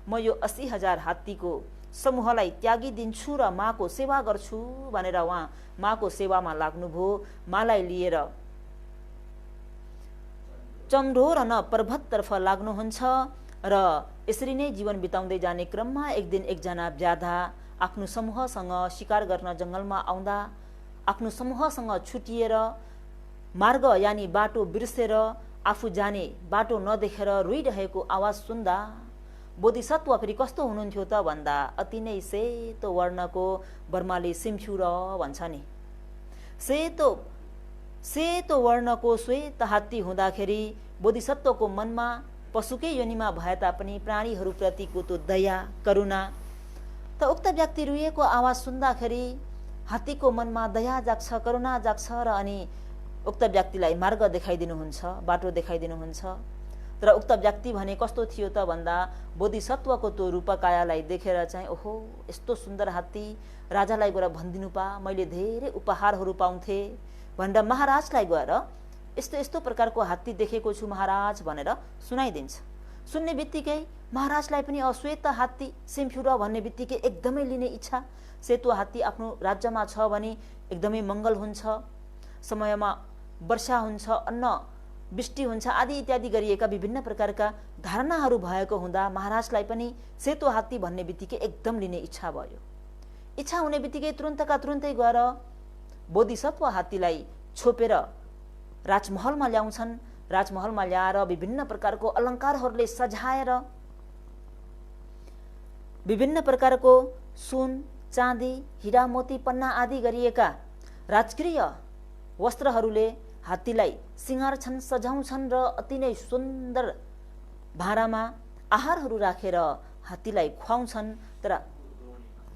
म यो 80,000 हात्तीको समूहलाई त्यागिदिन्छु र माको सेवा गर्छु भनेर उहाँ माको सेवामा लाग्नुभयो। मालाई लिएर चन्द्रोरन पर्वततर्फ लाग्नुहुन्छ र यसरी नै जीवन बिताउँदै जाने क्रममा एक दिन एकजना व्याधा आफ्नो समूहसँग शिकार गर्न जंगलमा आउँदा आफ्नो समूहसँग छुटिएर मार्ग यानी बाटो बिर्सेर आफू जाने बाटो नदेखेर रोइरहेको आवाज सुन्दा बोधिसत्व फेरि कस्तो हुनुहुन्थ्यो त भन्दा अति नै सेतो वर्णको, बर्माले सिम्फ्युर भन्छ नि, सेतो वर्णको श्वेत हात्ती हुँदाखेरि बोधिसत्वको मनमा पशुकै योनिमा भए तापनि प्राणीहरूप्रतिको त्यो दया करुणा त उक्त व्यक्ति रुएको आवाज सुन्दाखेरि हात्तीको मनमा दया जाग्छ, करुणा जाग्छ र अनि उक्त व्यक्तिलाई मार्ग देखाइदिनुहुन्छ, बाटो देखाइदिनुहुन्छ। तर उक्त व्यक्ति भने कस्तो थियो त भन्दा बोधिसत्वको त्यो रूपकायालाई देखेर चाहिँ ओहो यस्तो सुन्दर हात्ती, राजालाई गएर भनिदिनु पा, मैले धेरै उपहारहरू पाउँथे भनेर महाराजलाई गएर यस्तो यस्तो प्रकारको हात्ती देखेको छु महाराज भनेर सुनाइदिन्छ। सुन्ने बित्तिकै महाराजलाई पनि अश्वेत हात्ती सिम्फ्युर भन्ने बित्तिकै एकदमै लिने इच्छा। सेतो हात्ती आफ्नो राज्यमा छ भने एकदमै मङ्गल हुन्छ, समयमा वर्षा हुन्छ, अन्न वृष्टि हुन्छ आदि इत्यादि गरिएका विभिन्न प्रकारका धारणाहरू भएको हुँदा महाराजलाई पनि सेतो हात्ती भन्ने बित्तिकै एकदम लिने इच्छा भयो। इच्छा हुने बित्तिकै तुरुन्तका तुरुन्तै गएर बोधिसत्व हात्तीलाई छोपेर राजमहलमा ल्याउँछन्। राजमहलमा ल्याएर विभिन्न प्रकारको अलङ्कारहरूले सजाएर विभिन्न प्रकारको सुन, चाँदी, हिरा, मोती, पन्ना आदि गरिएका राजकीय वस्त्रहरूले हात्तीलाई सिँगार्छन्, सजाउँछन् र अति नै सुन्दर भाँडामा आहारहरू राखेर हात्तीलाई खुवाउँछन्। तर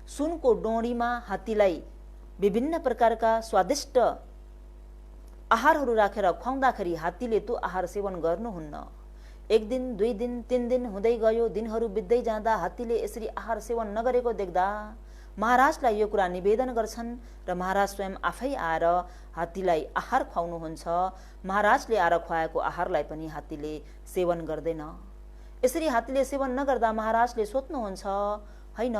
सुनको डोरीमा हात्तीलाई विभिन्न प्रकारका स्वादिष्ट आहारहरू राखेर खुवाउँदाखेरि हात्तीले त्यो आहार सेवन गर्नुहुन्न। एक दिन, 2 दिन, 3 दिन हुँदै गयो, दिनहरू बित्दै जाँदा हात्तीले यसरी आहार सेवन नगरेको देख्दा महाराजलाई यो कुरा निवेदन गर्छन् र महाराज स्वयं आफै आएर हात्तीलाई आहार खुवाउनुहुन्छ। महाराजले आएर खुवाएको आहारलाई पनि हात्तीले सेवन गर्दैन। यसरी हात्तीले सेवन नगर्दा महाराजले सोध्नुहुन्छ, हैन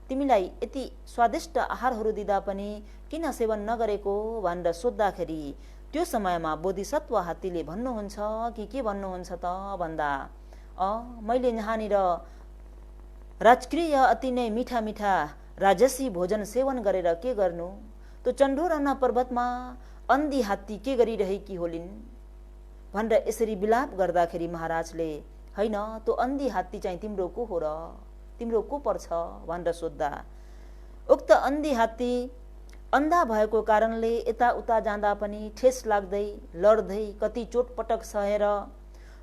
तिमीलाई यति स्वादिष्ट आहारहरू दिँदा पनि किन सेवन नगरेको भनेर सोद्धाखेरि त्यो समयमा बोधिसत्व हात्तीले भन्नुहुन्छ कि के भन्नुहुन्छ त भन्दा मैले यहाँनिर राजकीय अति नै मिठा मिठा राजसी भोजन सेवन गरेर के गर्नु, त्यो चण्डोरन पर्वतमा अन्धी हात्ती के गरिरहेकी होलिन् भनेर यसरी विलाप गर्दाखेरि महाराजले हैन त्यो अन्धी हात्ती चाहिँ तिम्रो को हो र, तिम्रो को पर्छ भनेर सोद्धा उक्त अन्धी हात्ती अन्धा भएको कारणले यताउता जाँदा पनि ठेस लाग्दै लड्दै कति चोटपटक सहेर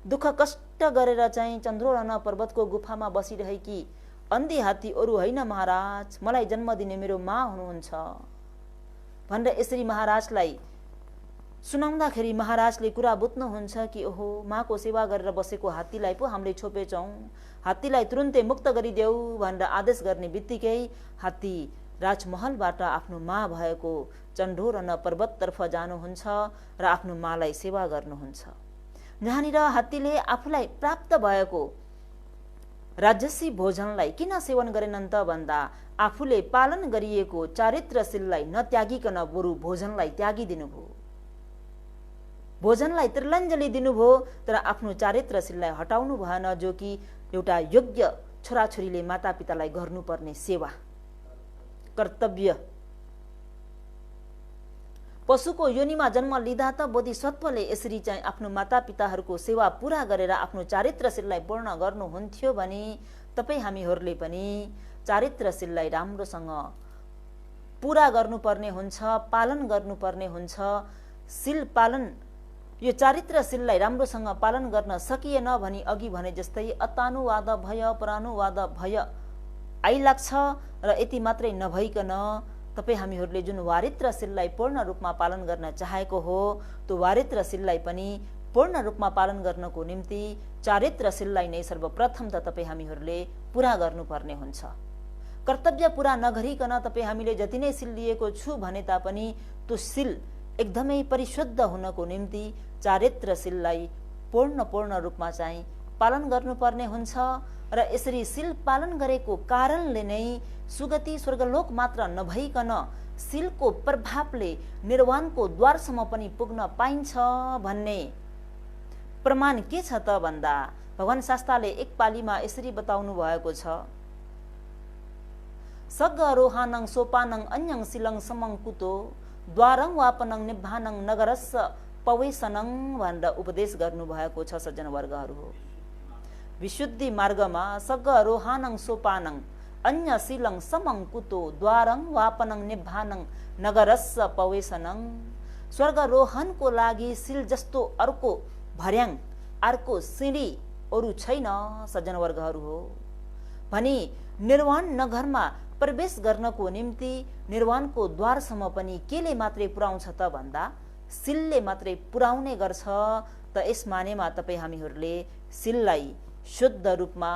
दुःख कष्ट गरेर चाहिँ चन्द्रोरन पर्वतको गुफामा बसिरहेकी अन्धी हात्ती अरू होइन महाराज, मलाई जन्म दिने मेरो माँ हुनुहुन्छ भनेर यसरी महाराजलाई सुनाउँदाखेरि महाराजले कुरा बुझ्नुहुन्छ कि ओहो माँको सेवा गरेर बसेको हात्तीलाई पो हामीले छोपेछौँ, हात्तीलाई तुरुन्तै मुक्त गरिदेऊ भनेर आदेश गर्ने बित्तिकै हात्ती राजमहलबाट आफ्नो माँ भएको चण्डोरन पर्वततर्फ जानुहुन्छ र आफ्नो माँलाई सेवा गर्नुहुन्छ। जहाँनिर हात्तीले आफूलाई प्राप्त भएको राजसी भोजनलाई किन सेवन गरेनन् त भन्दा आफूले पालन गरिएको चारित्रशीललाई नत्यागिकन बरु भोजनलाई त्यागिदिनुभयो, भोजनलाई त्रिलञ्जली दिनुभयो तर आफ्नो चारित्रशीललाई हटाउनु भएन, जो कि एउटा योग्य छोराछोरीले मातापितालाई गर्नुपर्ने सेवा कर्तव्य। पशुको योनिमा जन्म लिँदा त बोधिसत्वले यसरी चाहिँ आफ्नो मातापिताहरूको सेवा पूरा गरेर आफ्नो चारित्रशीललाई पूर्ण गर्नुहुन्थ्यो भने तपाईँ हामीहरूले पनि चारित्रशीललाई राम्रोसँग पूरा गर्नुपर्ने हुन्छ, पालन गर्नुपर्ने हुन्छ। शील पालन, यो चारित्रशीललाई राम्रोसँग पालन गर्न सकिएन भने अघि भने जस्तै अतानुवाद भय परानुवाद भय आइलाग्छ र यति मात्रै नभइकन तपाईँ हामीहरूले जुन वारित्रशीललाई पूर्ण रूपमा पालन गर्न चाहेको हो त्यो वारित्रशीललाई पनि पूर्ण रूपमा पालन गर्नको निम्ति चारित्रशीललाई नै सर्वप्रथम त तपाईँ हामीहरूले पूरा गर्नुपर्ने हुन्छ। कर्तव्य पूरा नगरिकन तपाईँ हामीले जति नै सिल लिएको छु भने तापनि त्यो सिल एकदमै परिशुद्ध हुनको निम्ति चारित्रशीललाई पूर्ण रूपमा चाहिँ पालन गर्नुपर्ने हुन्छ र यसरी सिल पालन गरेको कारणले नै सुगति स्वर्गलोक मात्र नभइकन सिलको प्रभावले निर्वाणको द्वारसम्म पनि पुग्न पाइन्छ भन्ने प्रमाण के छ त भन्दा भगवान शास्त्रले एक पालीमा यसरी बताउनु भएको छ। सग्ग रोहानङ सोपानङ अन्यङ सिलङ समङ कुतो द्वारङ वापनङ निभानङ नगरस्स पवेशनङ भनेर उपदेश गर्नुभएको छ सज्जन वर्गहरू हो। विशुद्धि मार्गमा सग्ग रोहानङ सोपानङ अन्य सिलङ समङ कुतो द्वारङ वापनङ निभानङ नगरस्स पवेशनङ। स्वर्गरोहनको लागि सिल जस्तो अर्को भर्याङ अर्को सिँढी अरू छैन सज्जन वर्गहरू हो। भनी निर्वाण नगरमा प्रवेश गर्नको निम्ति निर्वाणको द्वारसम्म पनि केले मात्रै पुर्याउँछ त भन्दा सिलले मात्रै पुर्याउने गर्छ। त यस मानेमा तपाईँ हामीहरूले सिललाई शुद्ध रूपमा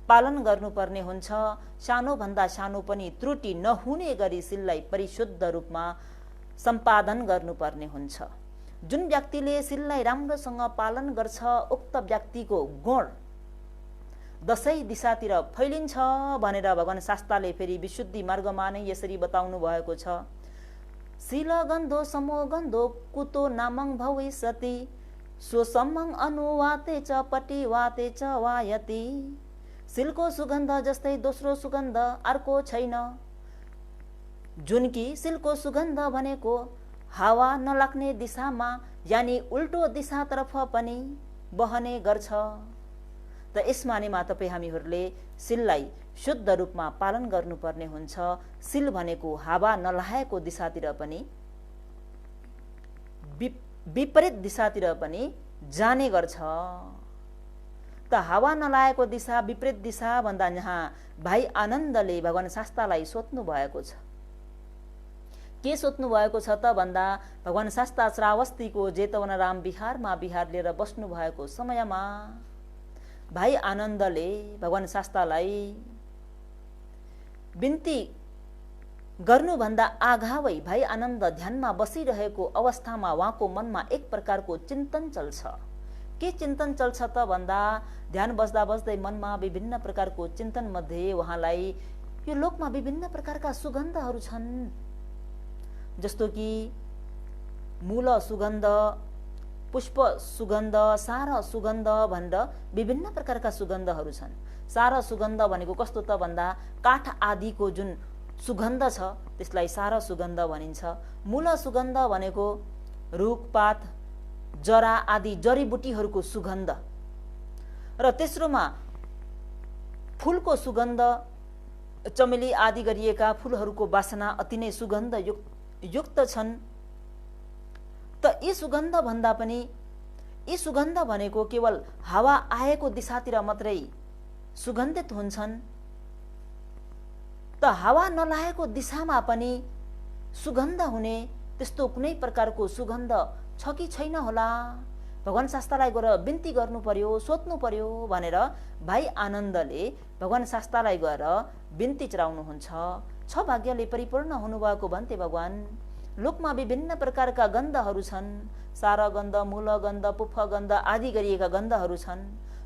पालन गर्नुपर्ने हुन्छ। सानोभन्दा सानो पनि त्रुटि नहुने गरी सिललाई परिशुद्ध रूपमा सम्पादन गर्नुपर्ने हुन्छ। जुन व्यक्तिले सिललाई राम्रोसँग पालन गर्छ उक्त व्यक्तिको गुण दशै दिशातिर फैलिन्छ भनेर भगवान शास्त्रले फेरि विशुद्धि मार्गमा नै यसरी बताउनु भएको छ। सिल गन्धो समो गन्धो कुतो नामङ भविष्यति सोसमङ अनुवाते च पटी वाते च वायति। सिलको सुगन्ध जस्तै दोस्रो सुगन्ध अर्को छैन। जुन कि सिलको सुगन्ध भनेको हावा नलाग्ने दिशामा यानि उल्टो दिशातर्फ पनि बहने गर्छ। त यस मानेमा तपाईँ हामीहरूले सिललाई शुद्ध रूपमा पालन गर्नुपर्ने हुन्छ। सिल भनेको हावा नलागेको दिशातिर पनि विपरीत दिशातिर पनि जाने गर्छ। त हावा नलागेको दिशा विपरीत दिशा भन्दा यहाँ भाइ आनन्दले भगवान शास्त्रलाई सोध्नु भएको छ। के सोध्नु भएको छ त भन्दा भगवान शास्त्र श्रावस्तीको जेतवनराम विहारमा विहार लिएर बस्नु भएको समयमा भाइ आनन्दले भगवान शास्त्रलाई बिन्ती गर्नुभन्दा आगावै भाइ आनन्द ध्यानमा बसिरहेको अवस्थामा उहाँको मनमा एक प्रकारको चिन्तन चल्छ। के चिन्तन चल्छ त भन्दा ध्यान बस्दा बस्दै मनमा विभिन्न प्रकारको चिन्तन मध्ये उहाँलाई यो लोकमा विभिन्न प्रकारका सुगन्धहरू छन्, जस्तो कि मूल सुगन्ध, पुष्प सुगन्ध, सार सुगन्ध भनेर विभिन्न प्रकारका सुगन्धहरू छन्। सार सुगन्ध भनेको कस्तो त भन्दा काठ आदिको जुन सुगन्ध छ त्यसलाई सार सुगन्ध भनिन्छ। मूल सुगन्ध भनेको रुखपात जरा आदि जडीबुटीहरूको सुगन्ध र तेस्रोमा फूलको सुगन्ध, चमेली आदि गरिएका फूलहरूको वासना अति नै सुगन्ध युक्त छन्। त यी सुगन्ध भन्दा पनि यी सुगन्ध भनेको केवल हावा आएको दिशातिर मात्रै सुगन्धित हुन्छन्। त हावा नलागेको दिशामा पनि सुगन्ध हुने त्यस्तो कुनै प्रकारको सुगन्ध छ कि छैन होला, भगवान शास्त्रलाई गएर बिन्ती गर्नु पर्यो, सोध्नु पर्यो भनेर भाइ आनन्दले भगवान शास्त्रलाई गएर बिन्ती चढाउनुहुन्छ। छ भाग्यले परिपूर्ण हुनुभएको भन्ते भगवान। लोकमा विभिन्न प्रकारका गन्धहरू छन्, सार गन्ध, मूल गन्ध, पुष्प गन्ध आदि गरिएका गन्धहरू छन्।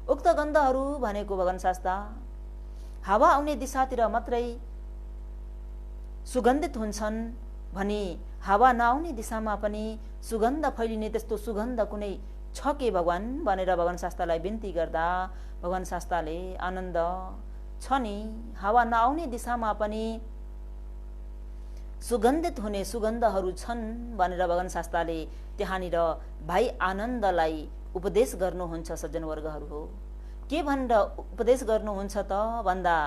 उक्त गन्धहरू भनेको भगवान शास्त्र हावा आउने दिशातिर मात्रै सुगन्धित हुन्छन् भनी हावा नआउने दिशामा पनि सुगन्ध फैलिने त्यस्तो सुगन्ध कुनै छ के भगवान भनेर भगवान शास्त्रलाई बिन्ती गर्दा भगवान शास्त्रले आनन्द छ नि, हावा नआउने दिशामा पनि सुगन्धित हुने सुगन्धहरू छन् भनेर भगवान शास्त्रले त्यहाँनिर भाइ आनन्दलाई उपदेश गर्नुहुन्छ। सज्जन वर्गहरू हो, के भनेर उपदेश गर्नुहुन्छ त भन्दा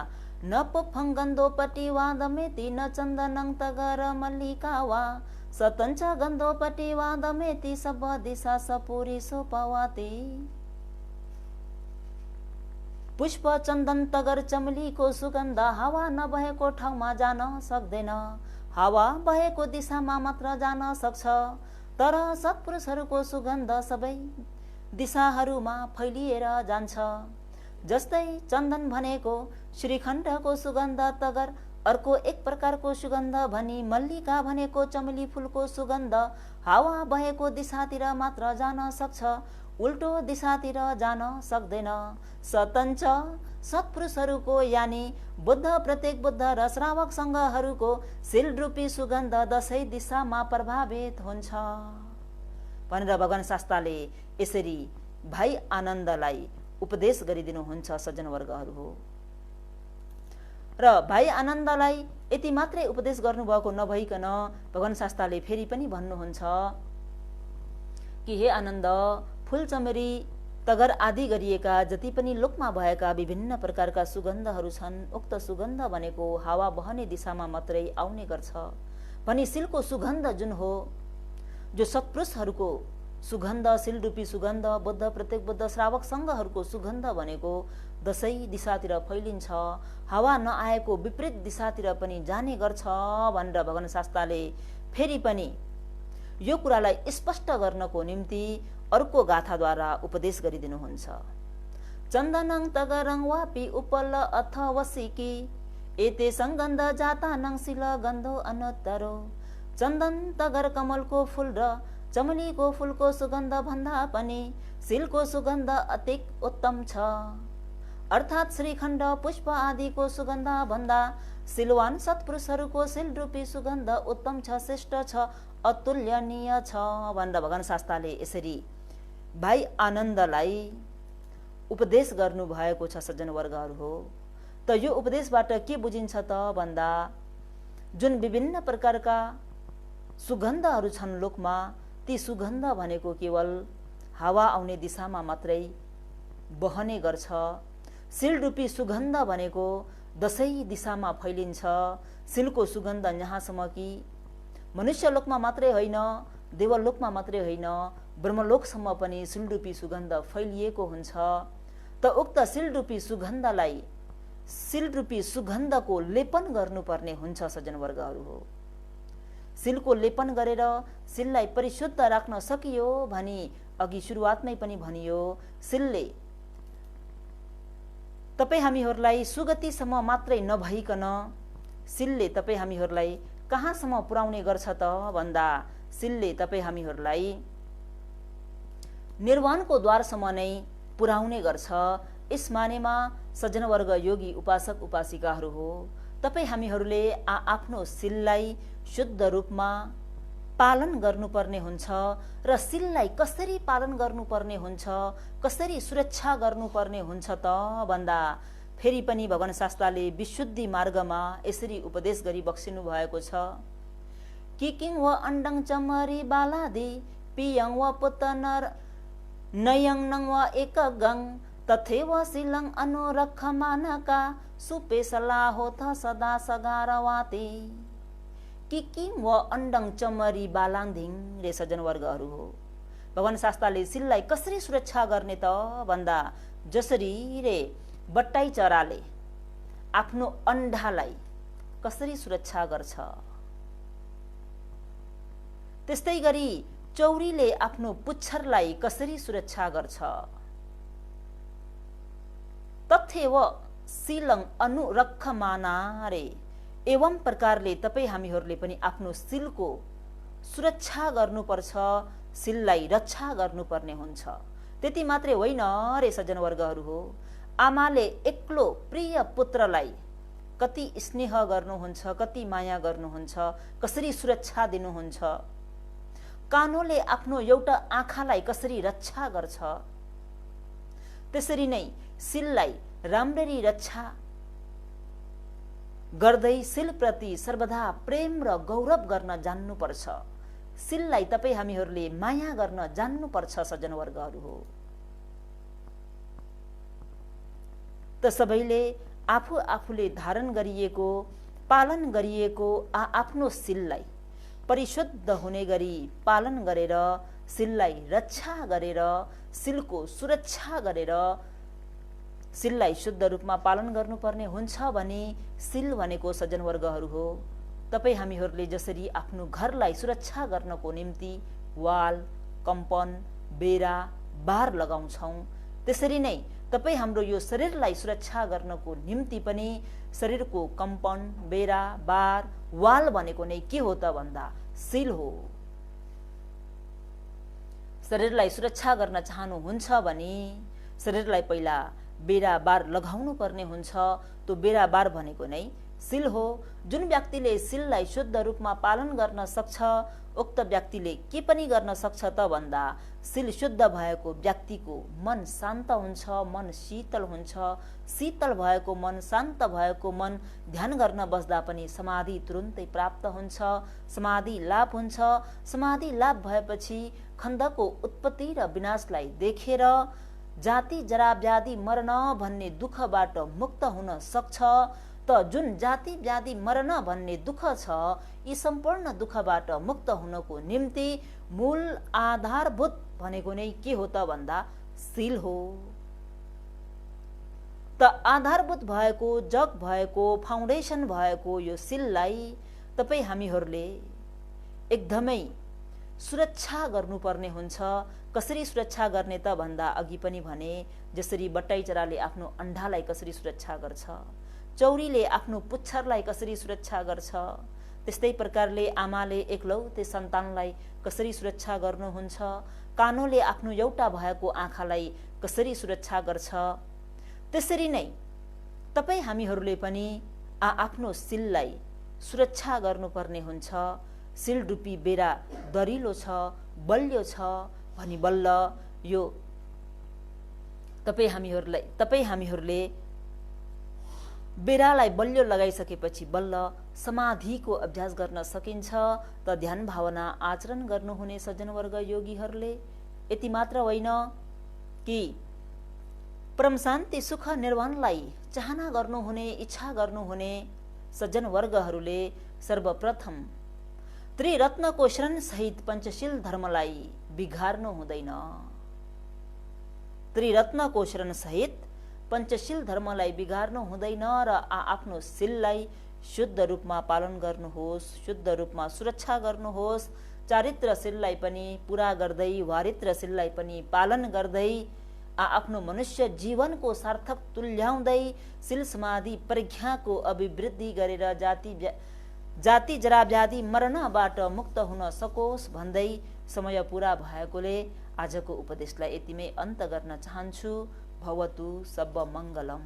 न पुफङ गन्धोपट्टि वादमेति न चन्दनं तगर मल्लिका वा सतञ्च गन्धोपट्टि वादमेति सब दिशा सपुरी सोपवाति। पुष्प चन्दन तगर चमेलीको सुगन्ध हावा नभएको ठाउँमा जान सक्दैन, हावा बहेको दिशामा मात्र जान सक्छ। तर सत्पुरुषहरूको सुगन्ध सबै दिशाहरूमा फैलिएर जान्छ। जस्तै चन्दन भनेको श्रीखण्डको सुगन्ध तगर अर्को एक प्रकारको सुगन्ध भनी मल्लिका भनेको चमेली फुलको सुगन्ध हावा बहेको दिशातिर मात्र जान सक्छ, उल्टो दिशातिर जान सक्दैन। सतञ्च सत्पुरुषहरूको यानि बुद्ध, प्रत्येक बुद्ध र श्रावक सङ्घहरूको सिलरूपी सुगन्ध दसैँ दिशामा प्रभावित हुन्छ भनेर भगवान शास्त्रले यसरी भाइ आनन्दलाई उपदेश गरिदिनुहुन्छ सज्जनवर्गहरू हो। र भाइ आनन्दलाई यति मात्रै उपदेश गर्नुभएको नभइकन भगवान शास्त्रले फेरि पनि भन्नुहुन्छ कि हे आनन्द, फूल चमेली तगर आदि गरिएका जति पनि लोकमा भएका विभिन्न प्रकारका सुगन्धहरू छन्, उक्त सुगन्ध भनेको हावा बहने दिशामा मात्रै आउने गर्छ भनी सिलको सुगन्ध जुन हो, जो सत्पुरुषहरूको सुगन्ध, सिलरूपी सुगन्ध, बुद्ध, प्रत्येक बुद्ध, श्रावक सङ्घहरूको सुगन्ध भनेको दसैँ दिशातिर फैलिन्छ, हावा नआएको विपरीत दिशातिर पनि जाने गर्छ भनेर भगवान शास्त्रले फेरि पनि यो कुरालाई स्पष्ट गर्नको निम्ति अर्को गाथाद्वारा उपदेश गरिदिनुहुन्छ। चन्दनं तगरं वापि उपल अथ वसिकी एते सङ्गन्ध जातानं शिल गन्धो अनुत्तरो। चन्दन, तगर, कमलको फूल र चमेलीको फूलको सुगन्ध भन्दा पनि शिलको सुगन्ध अतिक उत्तम छ। अर्थात् श्रीखण्ड, पुष्प आदिको सुगन्ध भन्दा शिलवान सत्पुरुषहरूको शिलरूपी सुगन्ध उत्तम छ, श्रेष्ठ छ, अतुल्यनीय छ भनेर भगवान शास्त्रले यसरी भाइ आनन्दलाई उपदेश गर्नु भएको छ सज्जनवर्गहरू हो। त यो उपदेशबाट के बुझिन्छ त भन्दा जुन विभिन्न प्रकारका सुगन्धहरू छन् लोकमा, ती सुगन्ध भनेको केवल हावा आउने दिशामा मात्रै बहने गर्छ। शिलरूपी सुगन्ध भनेको दसैँ दिशामा फैलिन्छ। शिलको सुगन्ध यहाँसम्म कि मनुष्य लोकमा मात्रै होइन, देवलोकमा मात्रै होइन, ब्रह्मलोकसम्म पनि शिलरूपी सुगन्ध फैलिएको हुन्छ। त उक्त शिलरूपी सुगन्धलाई, शिलरूपी सुगन्धको लेपन गर्नुपर्ने हुन्छ सज्जनवर्गहरू हो। शिलको लेपन गरेर शिललाई परिशुद्ध राख्न सकियो भनी अघि सुरुवातमै पनि भनियो, शिलले तपाईँ हामीहरूलाई सुगतिसम्म मात्रै नभइकन शिलले तपाईँ हामीहरूलाई कहाँसम्म पुर्याउने गर्छ त भन्दा शिलले तपाईँ हामीहरूलाई निर्वाणको द्वारसम्म नै पुर्याउने गर्छ। यस मानेमा सज्जनवर्ग, योगी, उपासक, उपासिकाहरू हो, तपाईँ हामीहरूले आफ्नो शिललाई शुद्ध रूपमा पालन गर्नुपर्ने हुन्छ। र शिललाई कसरी पालन गर्नुपर्ने हुन्छ, कसरी सुरक्षा गर्नुपर्ने हुन्छ त भन्दा फेरि पनि भगवान शास्त्रले विशुद्धि मार्गमा यसरी उपदेश गरी बक्सिनु भएको छ। किकिङ व अण्डङ चमरी बालादि पियङ व पुतनर नयङ नङ व एकगङ तथैव शिलं अनुरक्षमानका सुपेसला होथ सदा सगारवाती। किकिङ व अण्डङ चमरी बालाङधिङ रे सज्जनवर्गहरू हो। भगवान शास्त्रले शिललाई कसरी सुरक्षा गर्ने त भन्दा जसरी रे बट्टाई चराले आफ्नो अण्डालाई कसरी सुरक्षा गर्छ, त्यस्तै गरी चौरीले आफ्नो पुच्छरलाई कसरी सुरक्षा गर्छ। तथैव शिलं अनुरक्षमाना रे, एवं प्रकारले तपाईँ हामीहरूले पनि आफ्नो शिलको सुरक्षा गर्नुपर्छ, शिललाई रक्षा गर्नुपर्ने हुन्छ। त्यति मात्रै होइन रे सज्जनवर्गहरू हो। आमाले एक्लो प्रिय पुत्रलाई कति स्नेह गर्नुहुन्छ, कति माया गर्नुहुन्छ, कसरी सुरक्षा दिनुहुन्छ। कानोले आफ्नो एउटा आँखालाई कसरी रक्षा गर्छ, त्यसरी नै शिललाई राम्ररी रक्षा गर्दै शिलप्रति सर्वदा प्रेम र गौरव गर्न जान्नुपर्छ। शिललाई तपाईँ हामीहरूले माया गर्न जान्नुपर्छ सज्जनवर्गहरू हो। त सबैले आफू आफूले धारण गरिएको, पालन गरिएको आफ्नो शिललाई परिशुद्ध हुने गरी पालन गरेर, शिललाई रक्षा गरेर, शिलको सुरक्षा गरेर शिललाई शुद्ध रूपमा पालन गर्नुपर्ने हुन्छ भने शिल भनेको सज्जनवर्गहरू हो। तपाईँ हामीहरूले जसरी आफ्नो घरलाई सुरक्षा गर्नको निम्ति वाल, कम्पन, बेरा, बार लगाउँछौँ, त्यसरी नै तपाई हाम्रो यो शरीरलाई सुरक्षा गर्नको निम्ति पनि शरीरको कम्पन, बेरा, बार, वाल भनेको नै के हो त भन्दा सिल हो। शरीरलाई सुरक्षा गर्न चाहनुहुन्छ भने शरीरलाई पहिला बेरा बार लगाउनु पर्ने हुन्छ। त्यो बेरा बार भनेको नै सिल हो। जुन व्यक्तिले सिललाई शुद्ध रूपमा पालन गर्न सक्छ उक्त व्यक्तिले के पनि गर्न सक्छ त भन्दा सिल शुद्ध भएको व्यक्तिको मन शान्त हुन्छ, मन शीतल हुन्छ। शीतल भएको मन, शान्त भएको मन ध्यान गर्न बस्दा पनि समाधि तुरुन्तै प्राप्त हुन्छ, समाधि लाभ हुन्छ। समाधि लाभ भएपछि खण्डको उत्पत्ति र विनाशलाई देखेर जाति जरा व्याधि मरण भन्ने दुःखबाट मुक्त हुन सक्छ। त जुन जाति व्याधि मरण भन्ने दुःख छ यी सम्पूर्ण दुःखबाट मुक्त हुनको निम्ति मूल आधारभूत भनेको नै के हो त भन्दा सिल हो। त आधारभूत भएको, जग भएको, फाउन्डेसन भएको यो सिललाई तपाई हामीहरूले एकदमै सुरक्षा गर्नुपर्ने हुन्छ। कसरी सुरक्षा गर्ने त भन्दा अघि पनि भने जसरी बट्टाई चराले आफ्नो अण्डालाई कसरी सुरक्षा गर्छ, चौरीले आफ्नो पुच्छरलाई कसरी सुरक्षा गर्छ, त्यस्तै प्रकारले आमाले एकलौते सन्तानलाई कसरी सुरक्षा गर्नुहुन्छ, कानोले आफ्नो एउटा भएको आँखालाई कसरी सुरक्षा गर्छ, त्यसरी नै तपाई हामीहरूले पनि आफ्नो सिललाई सुरक्षा गर्नुपर्ने हुन्छ। सिल रूपी बेरा दरिलो छ, बलियो छ भनी बल्ल यो तपाई हामीहरूले बेरालाई बलियो लगाइसकेपछि बल्ल समाधिको अभ्यास गर्न सकिन्छ। त ध्यान भावना आचरण गर्नुहुने सज्जनवर्ग योगीहरूले यति मात्र होइन कि परम शान्ति सुख निर्वाणलाई चाहना गर्नुहुने, इच्छा गर्नुहुने सज्जनवर्गहरूले सर्वप्रथम त्रिरत्नको शरण सहित पञ्चशील धर्मलाई बिगार्नु हुँदैन। त्रिरत्नको शरण सहित पञ्चशील धर्मलाई बिगार्नु हुँदैन र आफ्नो सिललाई शुद्ध रूपमा पालन गर्नुहोस्, शुद्ध रूपमा सुरक्षा गर्नुहोस्। चारित्र सिललाई पनि पूरा गर्दै, वारित्र सिललाई पनि पालन गर्दै आफ्नो मनुष्य जीवनको सार्थक तुल्याउँदै सिल समाधि प्रज्ञाको अभिवृद्धि गरेर जाति जरा व्याधि मरणबाट मुक्त हुन सकोस् भन्दै समय पूरा भएकोले आजको उपदेशलाई यतिमै अन्त गर्न चाहन्छु। भवतु सब मङ्गलम।